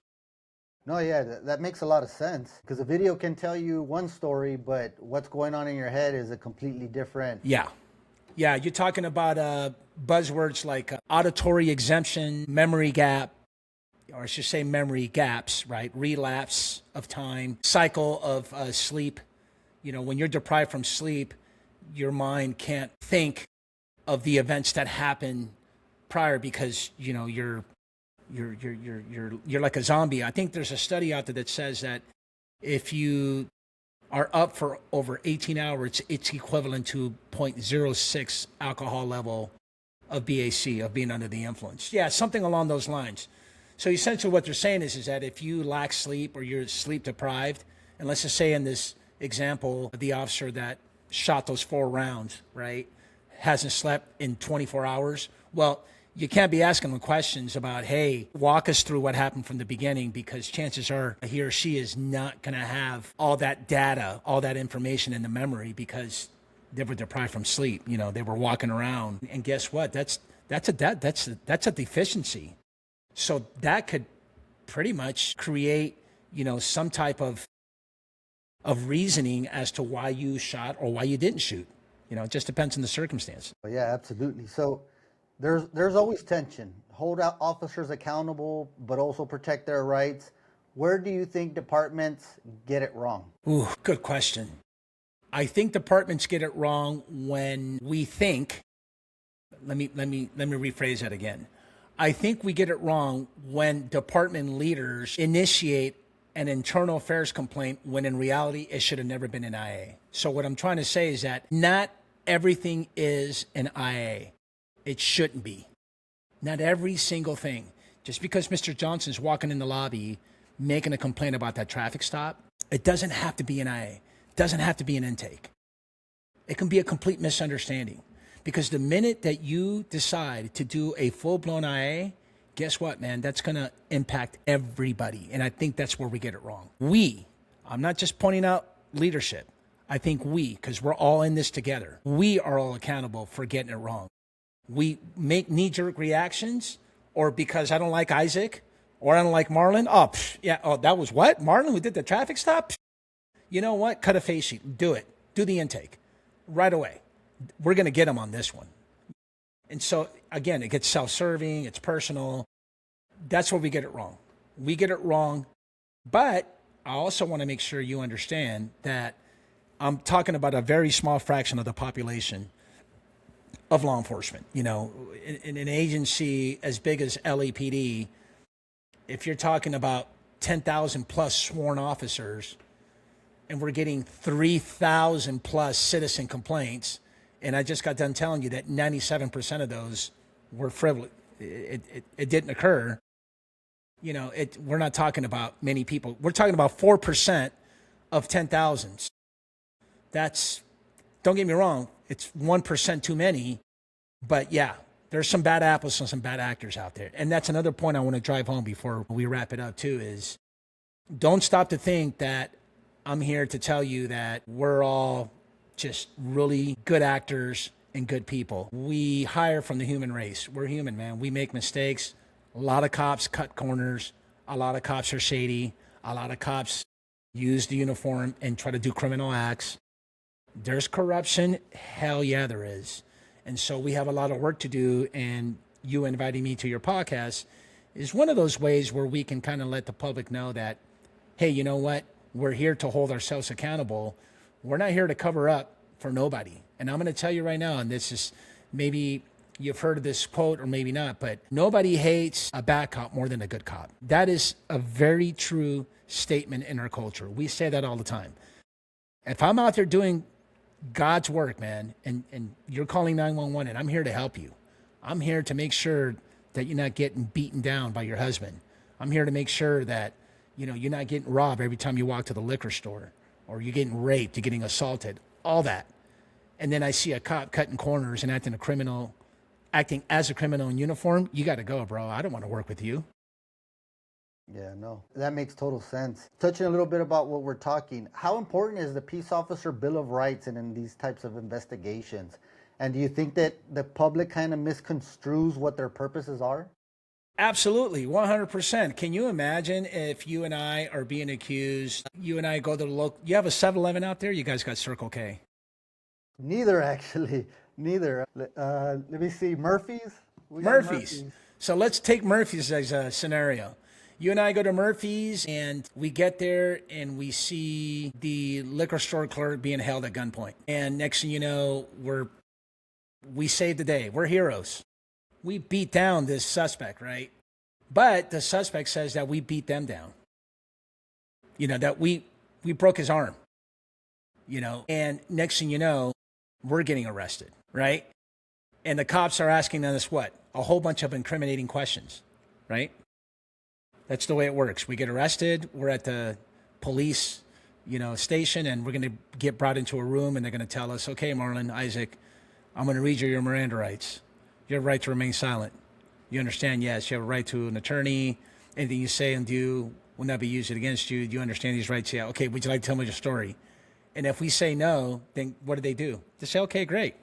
No, yeah, that makes a lot of sense, because a video can tell you one story, but what's going on in your head is a completely different. Yeah, you're talking about buzzwords like auditory exemption, memory gap, or I should say memory gaps, right? Relapse of time, cycle of sleep. You know, when you're deprived from sleep, your mind can't think of the events that happened prior because, you know, you're like a zombie. I think there's a study out there that says that if you are up for over 18 hours, it's equivalent to 0.06 alcohol level of BAC, of being under the influence. Yeah, something along those lines. So essentially what they're saying is that if you lack sleep or you're sleep deprived, and let's just say in this example, the officer that shot those 4 rounds, right, hasn't slept in 24 hours, well, you can't be asking them questions about, hey, walk us through what happened from the beginning, because chances are he or she is not going to have all that data, all that information in the memory because they were deprived from sleep. You know, they were walking around, and guess what? That's a deficiency. So that could pretty much create, you know, some type of reasoning as to why you shot or why you didn't shoot. You know, it just depends on the circumstance. Oh, yeah, absolutely. So there's always tension. Hold out officers accountable, but also protect their rights. Where do you think departments get it wrong? Ooh, good question. I think departments get it wrong when we think. Let me rephrase that again. I think we get it wrong when department leaders initiate an internal affairs complaint when in reality it should have never been an IA. So what I'm trying to say is that not everything is an IA. It shouldn't be. Not every single thing. Just because Mr. Johnson's walking in the lobby making a complaint about that traffic stop, it doesn't have to be an IA. It doesn't have to be an intake. It can be a complete misunderstanding. Because the minute that you decide to do a full-blown IA, guess what, man? That's going to impact everybody. And I think that's where we get it wrong. I'm not just pointing out leadership. I think because we're all in this together, we are all accountable for getting it wrong. We make knee-jerk reactions, or because I don't like Isaac, or I don't like Marlon. That was what? Marlon who did the traffic stop? You know what? Cut a face sheet. Do it. Do the intake right away. We're going to get him on this one. And so, again, it gets self-serving. It's personal. That's where we get it wrong. We get it wrong. But I also want to make sure you understand that I'm talking about a very small fraction of the population of law enforcement. You know, in an agency as big as LAPD, if you're talking about 10,000 plus sworn officers, and we're getting 3,000 plus citizen complaints, and I just got done telling you that 97% of those were frivolous. It didn't occur. You know, we're not talking about many people. We're talking about 4% of 10,000. That's, don't get me wrong, it's 1% too many. But yeah, there's some bad apples and some bad actors out there. And that's another point I want to drive home before we wrap it up too, is don't stop to think that I'm here to tell you that we're all just really good actors and good people. We hire from the human race. We're human, man. We make mistakes. A lot of cops cut corners. A lot of cops are shady. A lot of cops use the uniform and try to do criminal acts. There's corruption. Hell yeah, there is. And so we have a lot of work to do. And you inviting me to your podcast is one of those ways where we can kind of let the public know that, hey, you know what? We're here to hold ourselves accountable. We're not here to cover up for nobody. And I'm going to tell you right now, and this is maybe you've heard of this quote or maybe not, but nobody hates a bad cop more than a good cop. That is a very true statement in our culture. We say that all the time. If I'm out there doing God's work, man, and you're calling 911 and I'm here to help you. I'm here to make sure that you're not getting beaten down by your husband. I'm here to make sure that, you know, you're not getting robbed every time you walk to the liquor store, or you're getting raped, you're getting assaulted, all that. And then I see a cop cutting corners and acting as a criminal in uniform. You got to go, bro. I don't want to work with you. Yeah, no, that makes total sense. Touching a little bit about what we're talking, how important is the peace officer Bill of Rights in these types of investigations? And do you think that the public kind of misconstrues what their purposes are? Absolutely, 100%. Can you imagine if you and I are being accused, you and I go to the local, you have a 7-Eleven out there, you guys got Circle K? Neither, actually. Neither. Let me see. Murphy's? Murphy's. So let's take Murphy's as a scenario. You and I go to Murphy's and we get there and we see the liquor store clerk being held at gunpoint. And next thing you know, we saved the day. We're heroes. We beat down this suspect, right? But the suspect says that we beat them down. You know, that we broke his arm. You know, and next thing you know, we're getting arrested, right? And the cops are asking us what? A whole bunch of incriminating questions, right? That's the way it works. We get arrested. We're at the police, station, and we're going to get brought into a room, and they're going to tell us, okay, Marlon, Isaac, I'm going to read you your Miranda rights. You have a right to remain silent. You understand? Yes. You have a right to an attorney. Anything you say and do will not be used against you. Do you understand these rights? Yeah. Okay. Would you like to tell me your story? And if we say no, then what do? They say, okay, great.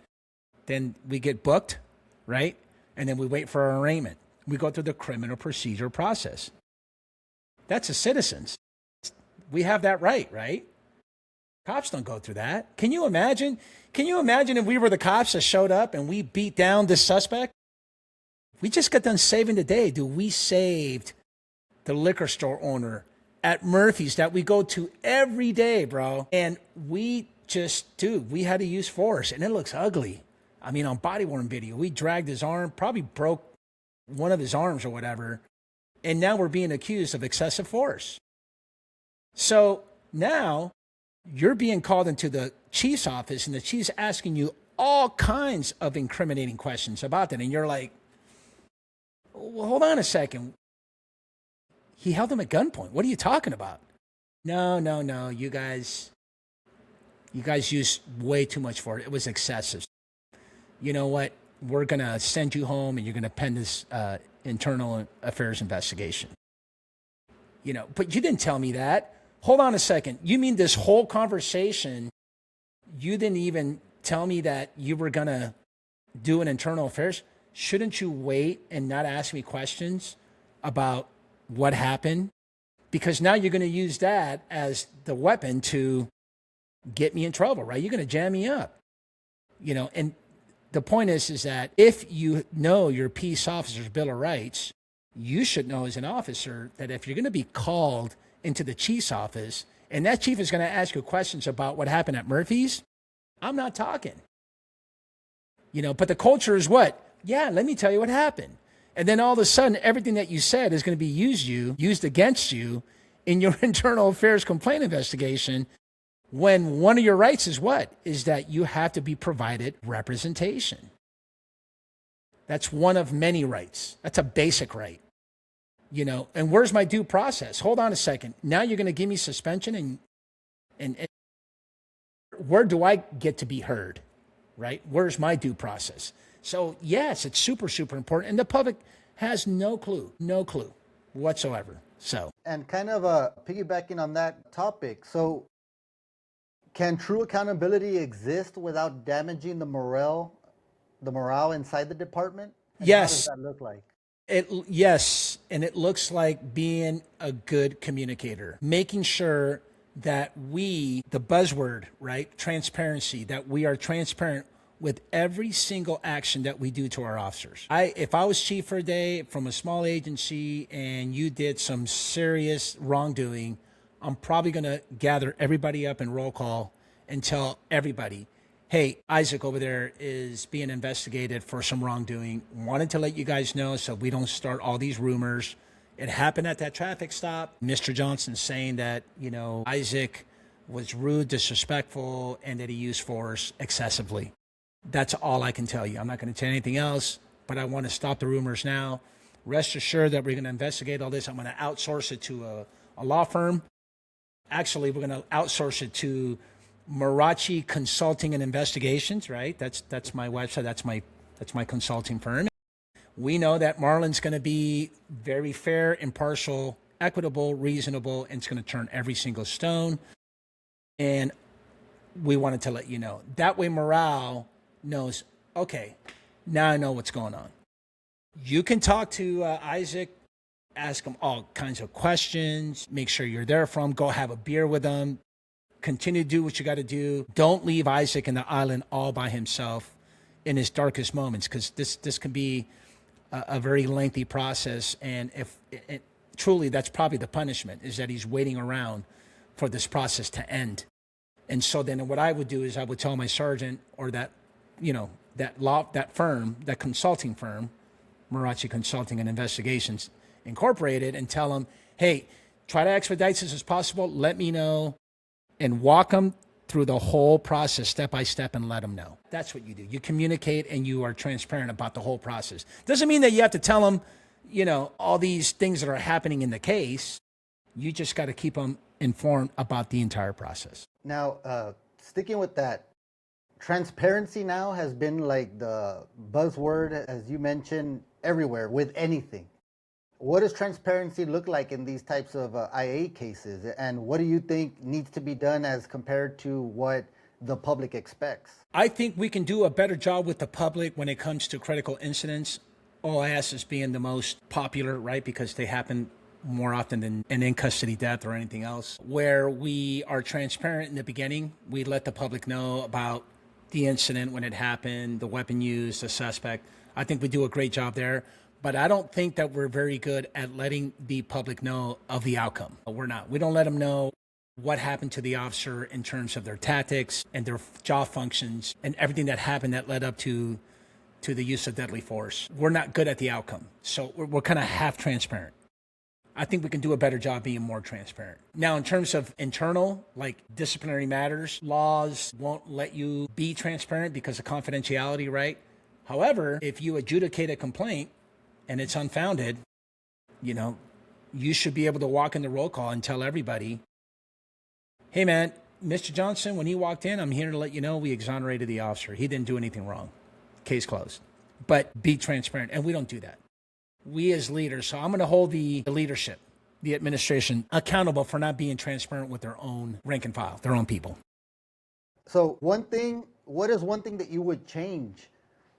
Then we get booked, right? And then we wait for our arraignment. We go through the criminal procedure process. That's the citizens. We have that right? Cops don't go through that. Can you imagine? Can you imagine if we were the cops that showed up and we beat down this suspect? We just got done saving the day, dude. We saved the liquor store owner at Murphy's that we go to every day, bro. And we had to use force, and it looks ugly. I mean, on body-worn video, we dragged his arm, probably broke one of his arms or whatever, and now we're being accused of excessive force. So now you're being called into the chief's office, and the chief's asking you all kinds of incriminating questions about that, and you're like, well, hold on a second. He held him at gunpoint. What are you talking about? No. You guys used way too much for it. It was excessive. You know what? We're going to send you home, and you're going to pen this internal affairs investigation. But you didn't tell me that. Hold on a second. You mean this whole conversation, you didn't even tell me that you were going to do an internal affairs? Shouldn't you wait and not ask me questions about what happened? Because now you're going to use that as the weapon to get me in trouble, right? You're going to jam me up, and the point is that if you know your peace officer's Bill of Rights, you should know as an officer that if you're going to be called into the chief's office and that chief is going to ask you questions about what happened at Murphy's, I'm not talking. But the culture is what? Yeah, let me tell you what happened. And then all of a sudden, everything that you said is going to be used against you in your internal affairs complaint investigation, when one of your rights is what? Is that you have to be provided representation. That's one of many rights. That's a basic right. And where's my due process? Hold on a second. Now you're going to give me suspension and where do I get to be heard, right? Where's my due process? So yes, it's super, super important. And the public has no clue whatsoever. So, and kind of piggybacking on that topic. So can true accountability exist without damaging the morale inside the department? And yes. How does that look like? Yes, and it looks like being a good communicator, making sure that the buzzword, right, transparency, that we are transparent with every single action that we do to our officers. If I was chief for a day from a small agency and you did some serious wrongdoing, I'm probably going to gather everybody up in roll call and tell everybody, hey, Isaac over there is being investigated for some wrongdoing. Wanted to let you guys know so we don't start all these rumors. It happened at that traffic stop. Mr. Johnson saying that, Isaac was rude, disrespectful, and that he used force excessively. That's all I can tell you. I'm not going to tell you anything else, but I want to stop the rumors now. Rest assured that we're going to investigate all this. I'm going to outsource it to a law firm. Actually, we're going to outsource it to Marrache Consulting and Investigations, right? That's my website. That's my consulting firm. We know that Marlon's going to be very fair, impartial, equitable, reasonable, and it's going to turn every single stone. And we wanted to let you know. That way morale knows, okay, now I know what's going on. You can talk to Isaac, ask him all kinds of questions, make sure you're there for him, go have a beer with him, continue to do what you got to do. Don't leave Isaac in the island all by himself in his darkest moments, because this can be a very lengthy process. And if truly that's probably the punishment, is that he's waiting around for this process to end. And so then what I would do is I would tell my sergeant or that firm, that consulting firm, Marache Consulting and Investigations Incorporated, and tell them, hey, try to expedite this as possible. Let me know, and walk them through the whole process step by step and let them know. That's what you do. You communicate and you are transparent about the whole process. Doesn't mean that you have to tell them, all these things that are happening in the case. You just got to keep them informed about the entire process. Now, sticking with that, transparency now has been like the buzzword, as you mentioned, everywhere with anything. What does transparency look like in these types of IA cases? And what do you think needs to be done as compared to what the public expects? I think we can do a better job with the public when it comes to critical incidents. OIS is being the most popular, right? Because they happen more often than an in-custody death or anything else, where we are transparent in the beginning. We let the public know about the incident when it happened, the weapon used, the suspect. I think we do a great job there. But I don't think that we're very good at letting the public know of the outcome. We're not. We don't let them know what happened to the officer in terms of their tactics and their job functions and everything that happened that led up to the use of deadly force. We're not good at the outcome. So we're kind of half transparent. I think we can do a better job being more transparent. Now, in terms of internal, like disciplinary matters, laws won't let you be transparent because of confidentiality, right? However, if you adjudicate a complaint and it's unfounded, you should be able to walk in the roll call and tell everybody, hey man, Mr. Johnson, when he walked in, I'm here to let you know we exonerated the officer. He didn't do anything wrong. Case closed. But be transparent. And we don't do that. We as leaders, so I'm going to hold the leadership, the administration, accountable for not being transparent with their own rank and file, their own people. So what is one thing that you would change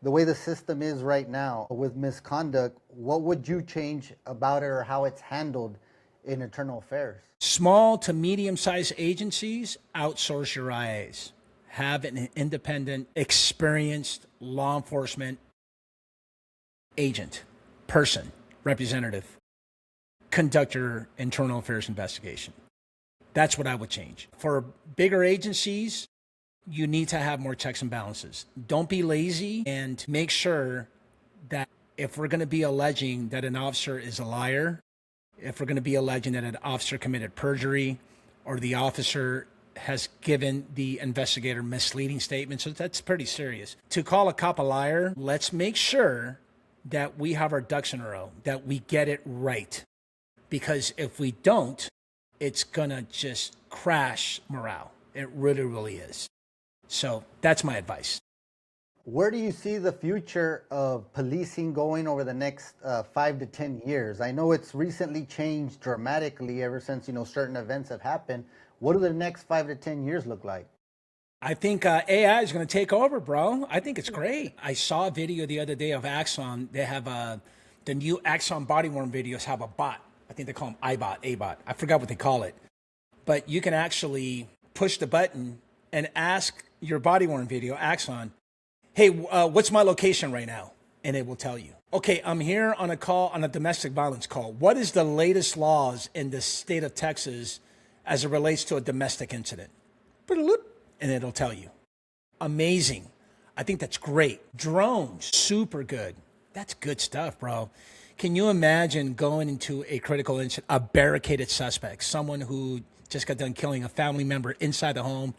the way the system is right now with misconduct? What would you change about it or how it's handled in internal affairs? Small to medium-sized agencies, outsource your IAs. Have an independent, experienced law enforcement agent, person, representative, conduct your internal affairs investigation. That's what I would change. For bigger agencies, you need to have more checks and balances. Don't be lazy, and make sure that if we're going to be alleging that an officer is a liar, if we're going to be alleging that an officer committed perjury, or the officer has given the investigator misleading statements, so that's pretty serious. To call a cop a liar, let's make sure that we have our ducks in a row, that we get it right. Because if we don't, it's going to just crash morale. It really, really is. So that's my advice. Where do you see the future of policing going over the next 5 to 10 years? I know it's recently changed dramatically ever since, certain events have happened. What do the next 5 to 10 years look like? I think AI is going to take over, bro. I think it's great. I saw a video the other day of Axon. They have the new Axon body-worn videos have a bot. I think they call them A-bot. I forgot what they call it. But you can actually push the button and ask your body-worn video, Axon, Hey, what's my location right now? And it will tell you. Okay, I'm here on a call, on a domestic violence call. What is the latest laws in the state of Texas as it relates to a domestic incident? And it'll tell you. Amazing. I think that's great. Drones, super good. That's good stuff, bro. Can you imagine going into a critical incident, a barricaded suspect, someone who just got done killing a family member inside the home,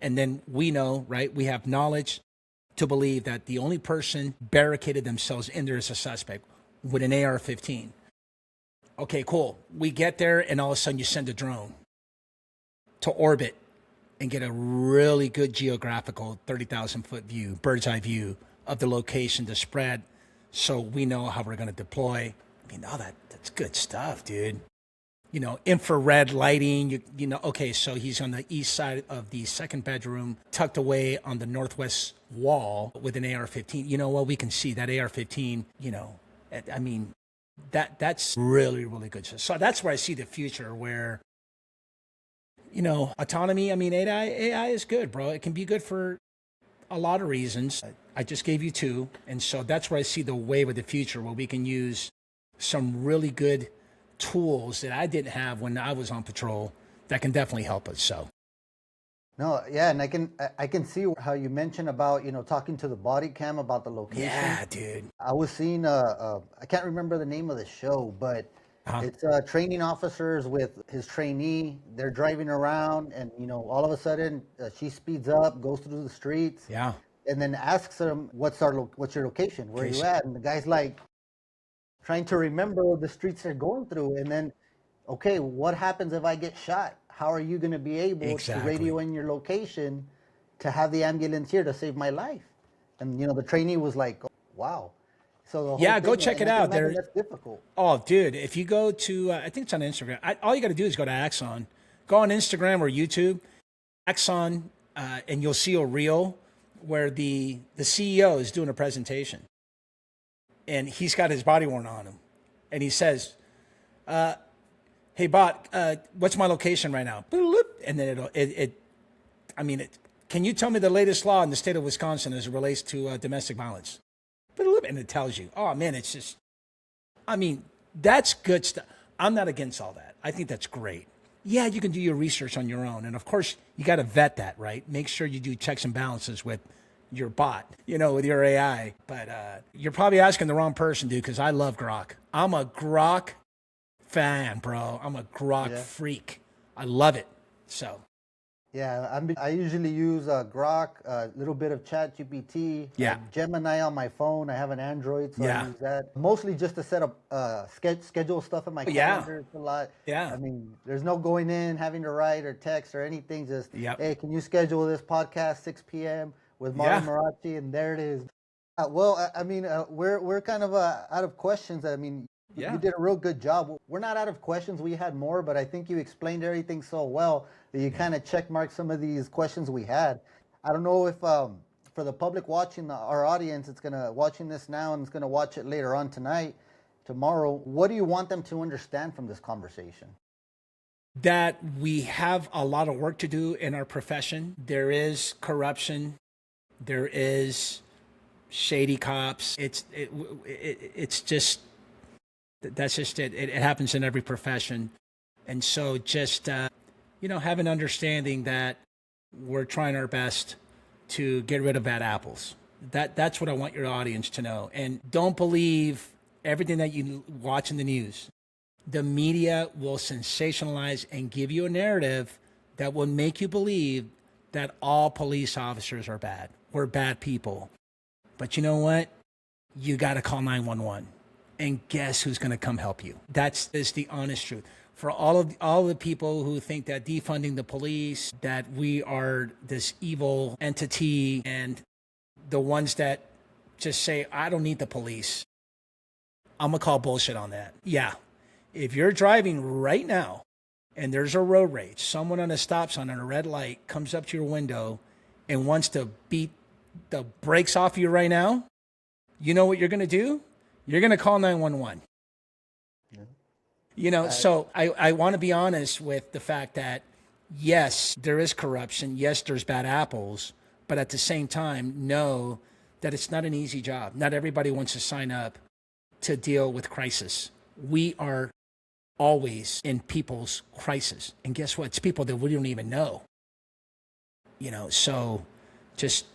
and then we know, right, we have knowledge to believe that the only person barricaded themselves in there is a suspect with an AR-15. Okay, cool. We get there, and all of a sudden you send a drone to orbit and get a really good geographical 30,000-foot view, bird's eye view of the location, the spread, so we know how we're going to deploy. I mean, all that's good stuff, dude. You know, infrared lighting, you know, okay, so he's on the east side of the second bedroom, tucked away on the northwest wall with an AR-15. You know what? We can see that AR-15, you know, I mean, that's really, really good. So that's where I see the future where, you know, autonomy, I mean, AI is good, bro. It can be good for a lot of reasons. I just gave you two. And so that's where I see the wave of the future where we can use some really good tools that I didn't have when I was on patrol that can definitely help us. So No, yeah, and I can see how you mentioned about, you know, talking to the body cam about the location. yeah, dude. I was seeing I can't remember the name of the show, but it's training officers with his trainee. They're driving around, and you know, all of a sudden she speeds up, goes through the streets, Yeah. and then asks him, "What's your location? Where are you at?" And the guy's like trying to remember the streets they're going through, and then, okay, what happens if I get shot? How are you going to be able to radio in your location to have the ambulance here to save my life? And you know, the trainee was like, "Wow." So the whole Yeah, go thing, check and it I can out. imagine that's difficult. Oh, dude, if you go to, I think it's on Instagram. All you got to do is go to Axon. Go on Instagram or YouTube, Axon, and you'll see a reel where the CEO is doing a presentation. And he's got his body worn on him. And he says, hey, bot, what's my location right now? And then can you tell me the latest law in the state of Wisconsin as it relates to domestic violence? And it tells you. Oh, man, it's just, I mean, that's good stuff. I'm not against all that. I think that's great. Yeah, you can do your research on your own. And, of course, you got to vet that, right? Make sure you do checks and balances with your bot, you know, with your AI. But you're probably asking the wrong person, dude, because I love Grok. I'm a Grok fan, bro. I'm a Grok freak. I love it. So. Yeah, I usually use Grok, a little bit of ChatGPT, Gemini on my phone. I have an Android, so I use that. Mostly just to set up schedule stuff in my calendar. It's a lot. Yeah. I mean, there's no going in, having to write or text or anything. Just, hey, can you schedule this podcast 6 p.m. with Marlon Marache? And there it is. Well, I mean, we're kind of out of questions. I mean, you did a real good job. We're not out of questions. We had more, but I think you explained everything so well that you kind of check marked some of these questions we had. I don't know if for the public watching, our audience, it's gonna watching this now and it's gonna watch it later on tonight, tomorrow. What do you want them to understand from this conversation? That we have a lot of work to do in our profession. There is corruption. There is shady cops. It's just. That's just it. It happens in every profession. And so just, you know, have an understanding that we're trying our best to get rid of bad apples. That's what I want your audience to know. And don't believe everything that you watch in the news. The media will sensationalize and give you a narrative that will make you believe that all police officers are bad. We're bad people. But you know what? You got to call 911. And guess who's going to come help you? That's the honest truth. For all the people who think that defunding the police, that we are this evil entity, and the ones that just say, I don't need the police, I'm going to call bullshit on that. Yeah. If you're driving right now and there's a road rage, someone on a stop sign on a red light comes up to your window and wants to beat the brakes off you right now, you know what you're going to do? You're going to call 911. You know, so I want to be honest with the fact that, yes, there is corruption. Yes, there's bad apples. But at the same time, know that it's not an easy job. Not everybody wants to sign up to deal with crisis. We are always in people's crisis. And guess what? It's people that we don't even know. So just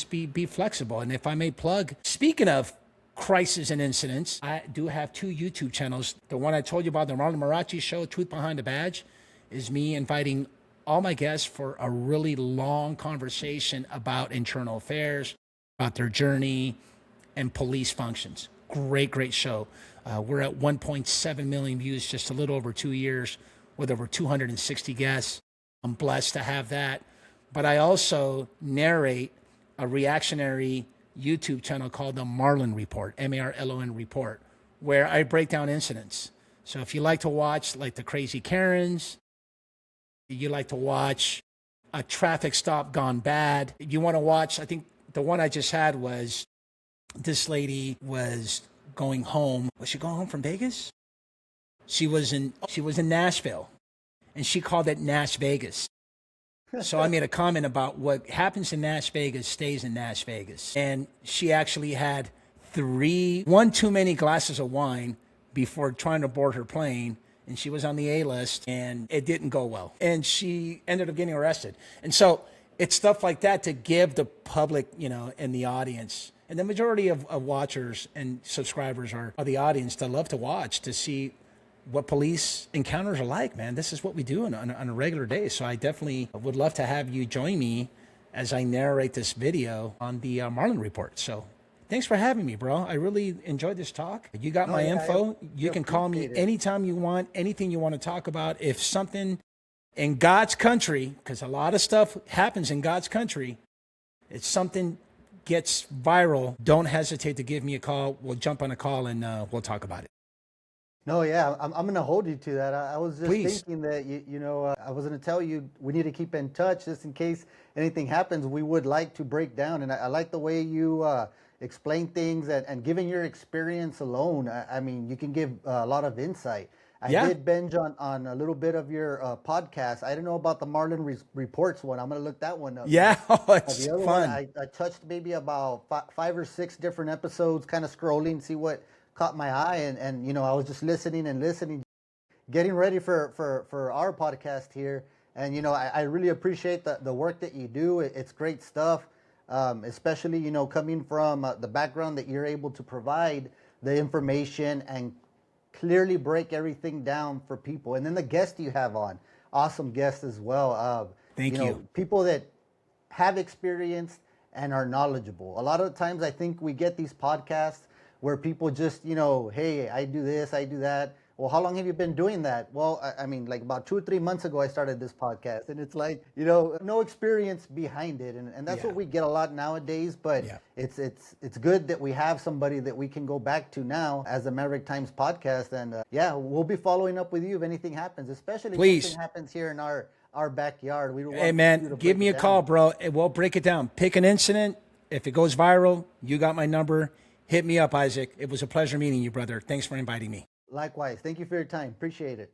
be flexible. And if I may plug, speaking of crisis and incidents, I do have 2 YouTube channels. The one I told you about, the Marlon Marache show, Truth Behind the Badge, is me inviting all my guests for a really long conversation about internal affairs, about their journey, and police functions. Great show. We're at 1.7 million views, just a little over 2 years, with over 260 guests. I'm blessed to have that. But I also narrate a reactionary YouTube channel called the Marlon Report, Marlon Report, where I break down incidents. So if you like to watch like the crazy Karens, you like to watch a traffic stop gone bad, you want to watch, I think the one I just had was this lady was going home. Was she going home from Vegas? She was in Nashville, and she called it Nash Vegas. So I made a comment about what happens in Nash Vegas stays in Nash Vegas. And she actually had one too many glasses of wine before trying to board her plane. And she was on the A list, and it didn't go well. And she ended up getting arrested. And so it's stuff like that to give the public, and the audience, and the majority of watchers and subscribers are the audience that love to watch, to see what police encounters are like, man. This is what we do on a regular day. So I definitely would love to have you join me as I narrate this video on the Marlon Report. So thanks for having me, bro. I really enjoyed this talk. You got my info. You can call me anytime you want, anything you want to talk about. If something in God's country, because a lot of stuff happens in God's country, if something gets viral, don't hesitate to give me a call. We'll jump on a call and we'll talk about it. No, yeah, I'm going to hold you to that. I was just Please. thinking that, I was going to tell you we need to keep in touch just in case anything happens. We would like to break down. And I like the way you explain things and given your experience alone. I mean, you can give a lot of insight. I did binge on a little bit of your podcast. I didn't know about the Marlon Reports one. I'm going to look that one up. Yeah, it's the other fun. one, I touched maybe about 5 or 6 different episodes, kind of scrolling, see what caught my eye, and I was just listening, getting ready for our podcast here. And I really appreciate the work that you do. It's great stuff, especially coming from the background that you're able to provide the information and clearly break everything down for people. And then the guest you have on, awesome guest as well. Thank you. People that have experience and are knowledgeable. A lot of the times I think we get these podcasts where people just, hey, I do this, I do that. Well, how long have you been doing that? Well, I mean, like about 2 or 3 months ago, I started this podcast, and it's like, no experience behind it. And that's what we get a lot nowadays, but it's good that we have somebody that we can go back to now as the Maverick Times podcast. And we'll be following up with you if anything happens, especially if something happens here in our backyard. Hey, man, give me a call, bro. We'll break it down. Pick an incident. If it goes viral, you got my number. Hit me up, Isaac. It was a pleasure meeting you, brother. Thanks for inviting me. Likewise. Thank you for your time. Appreciate it.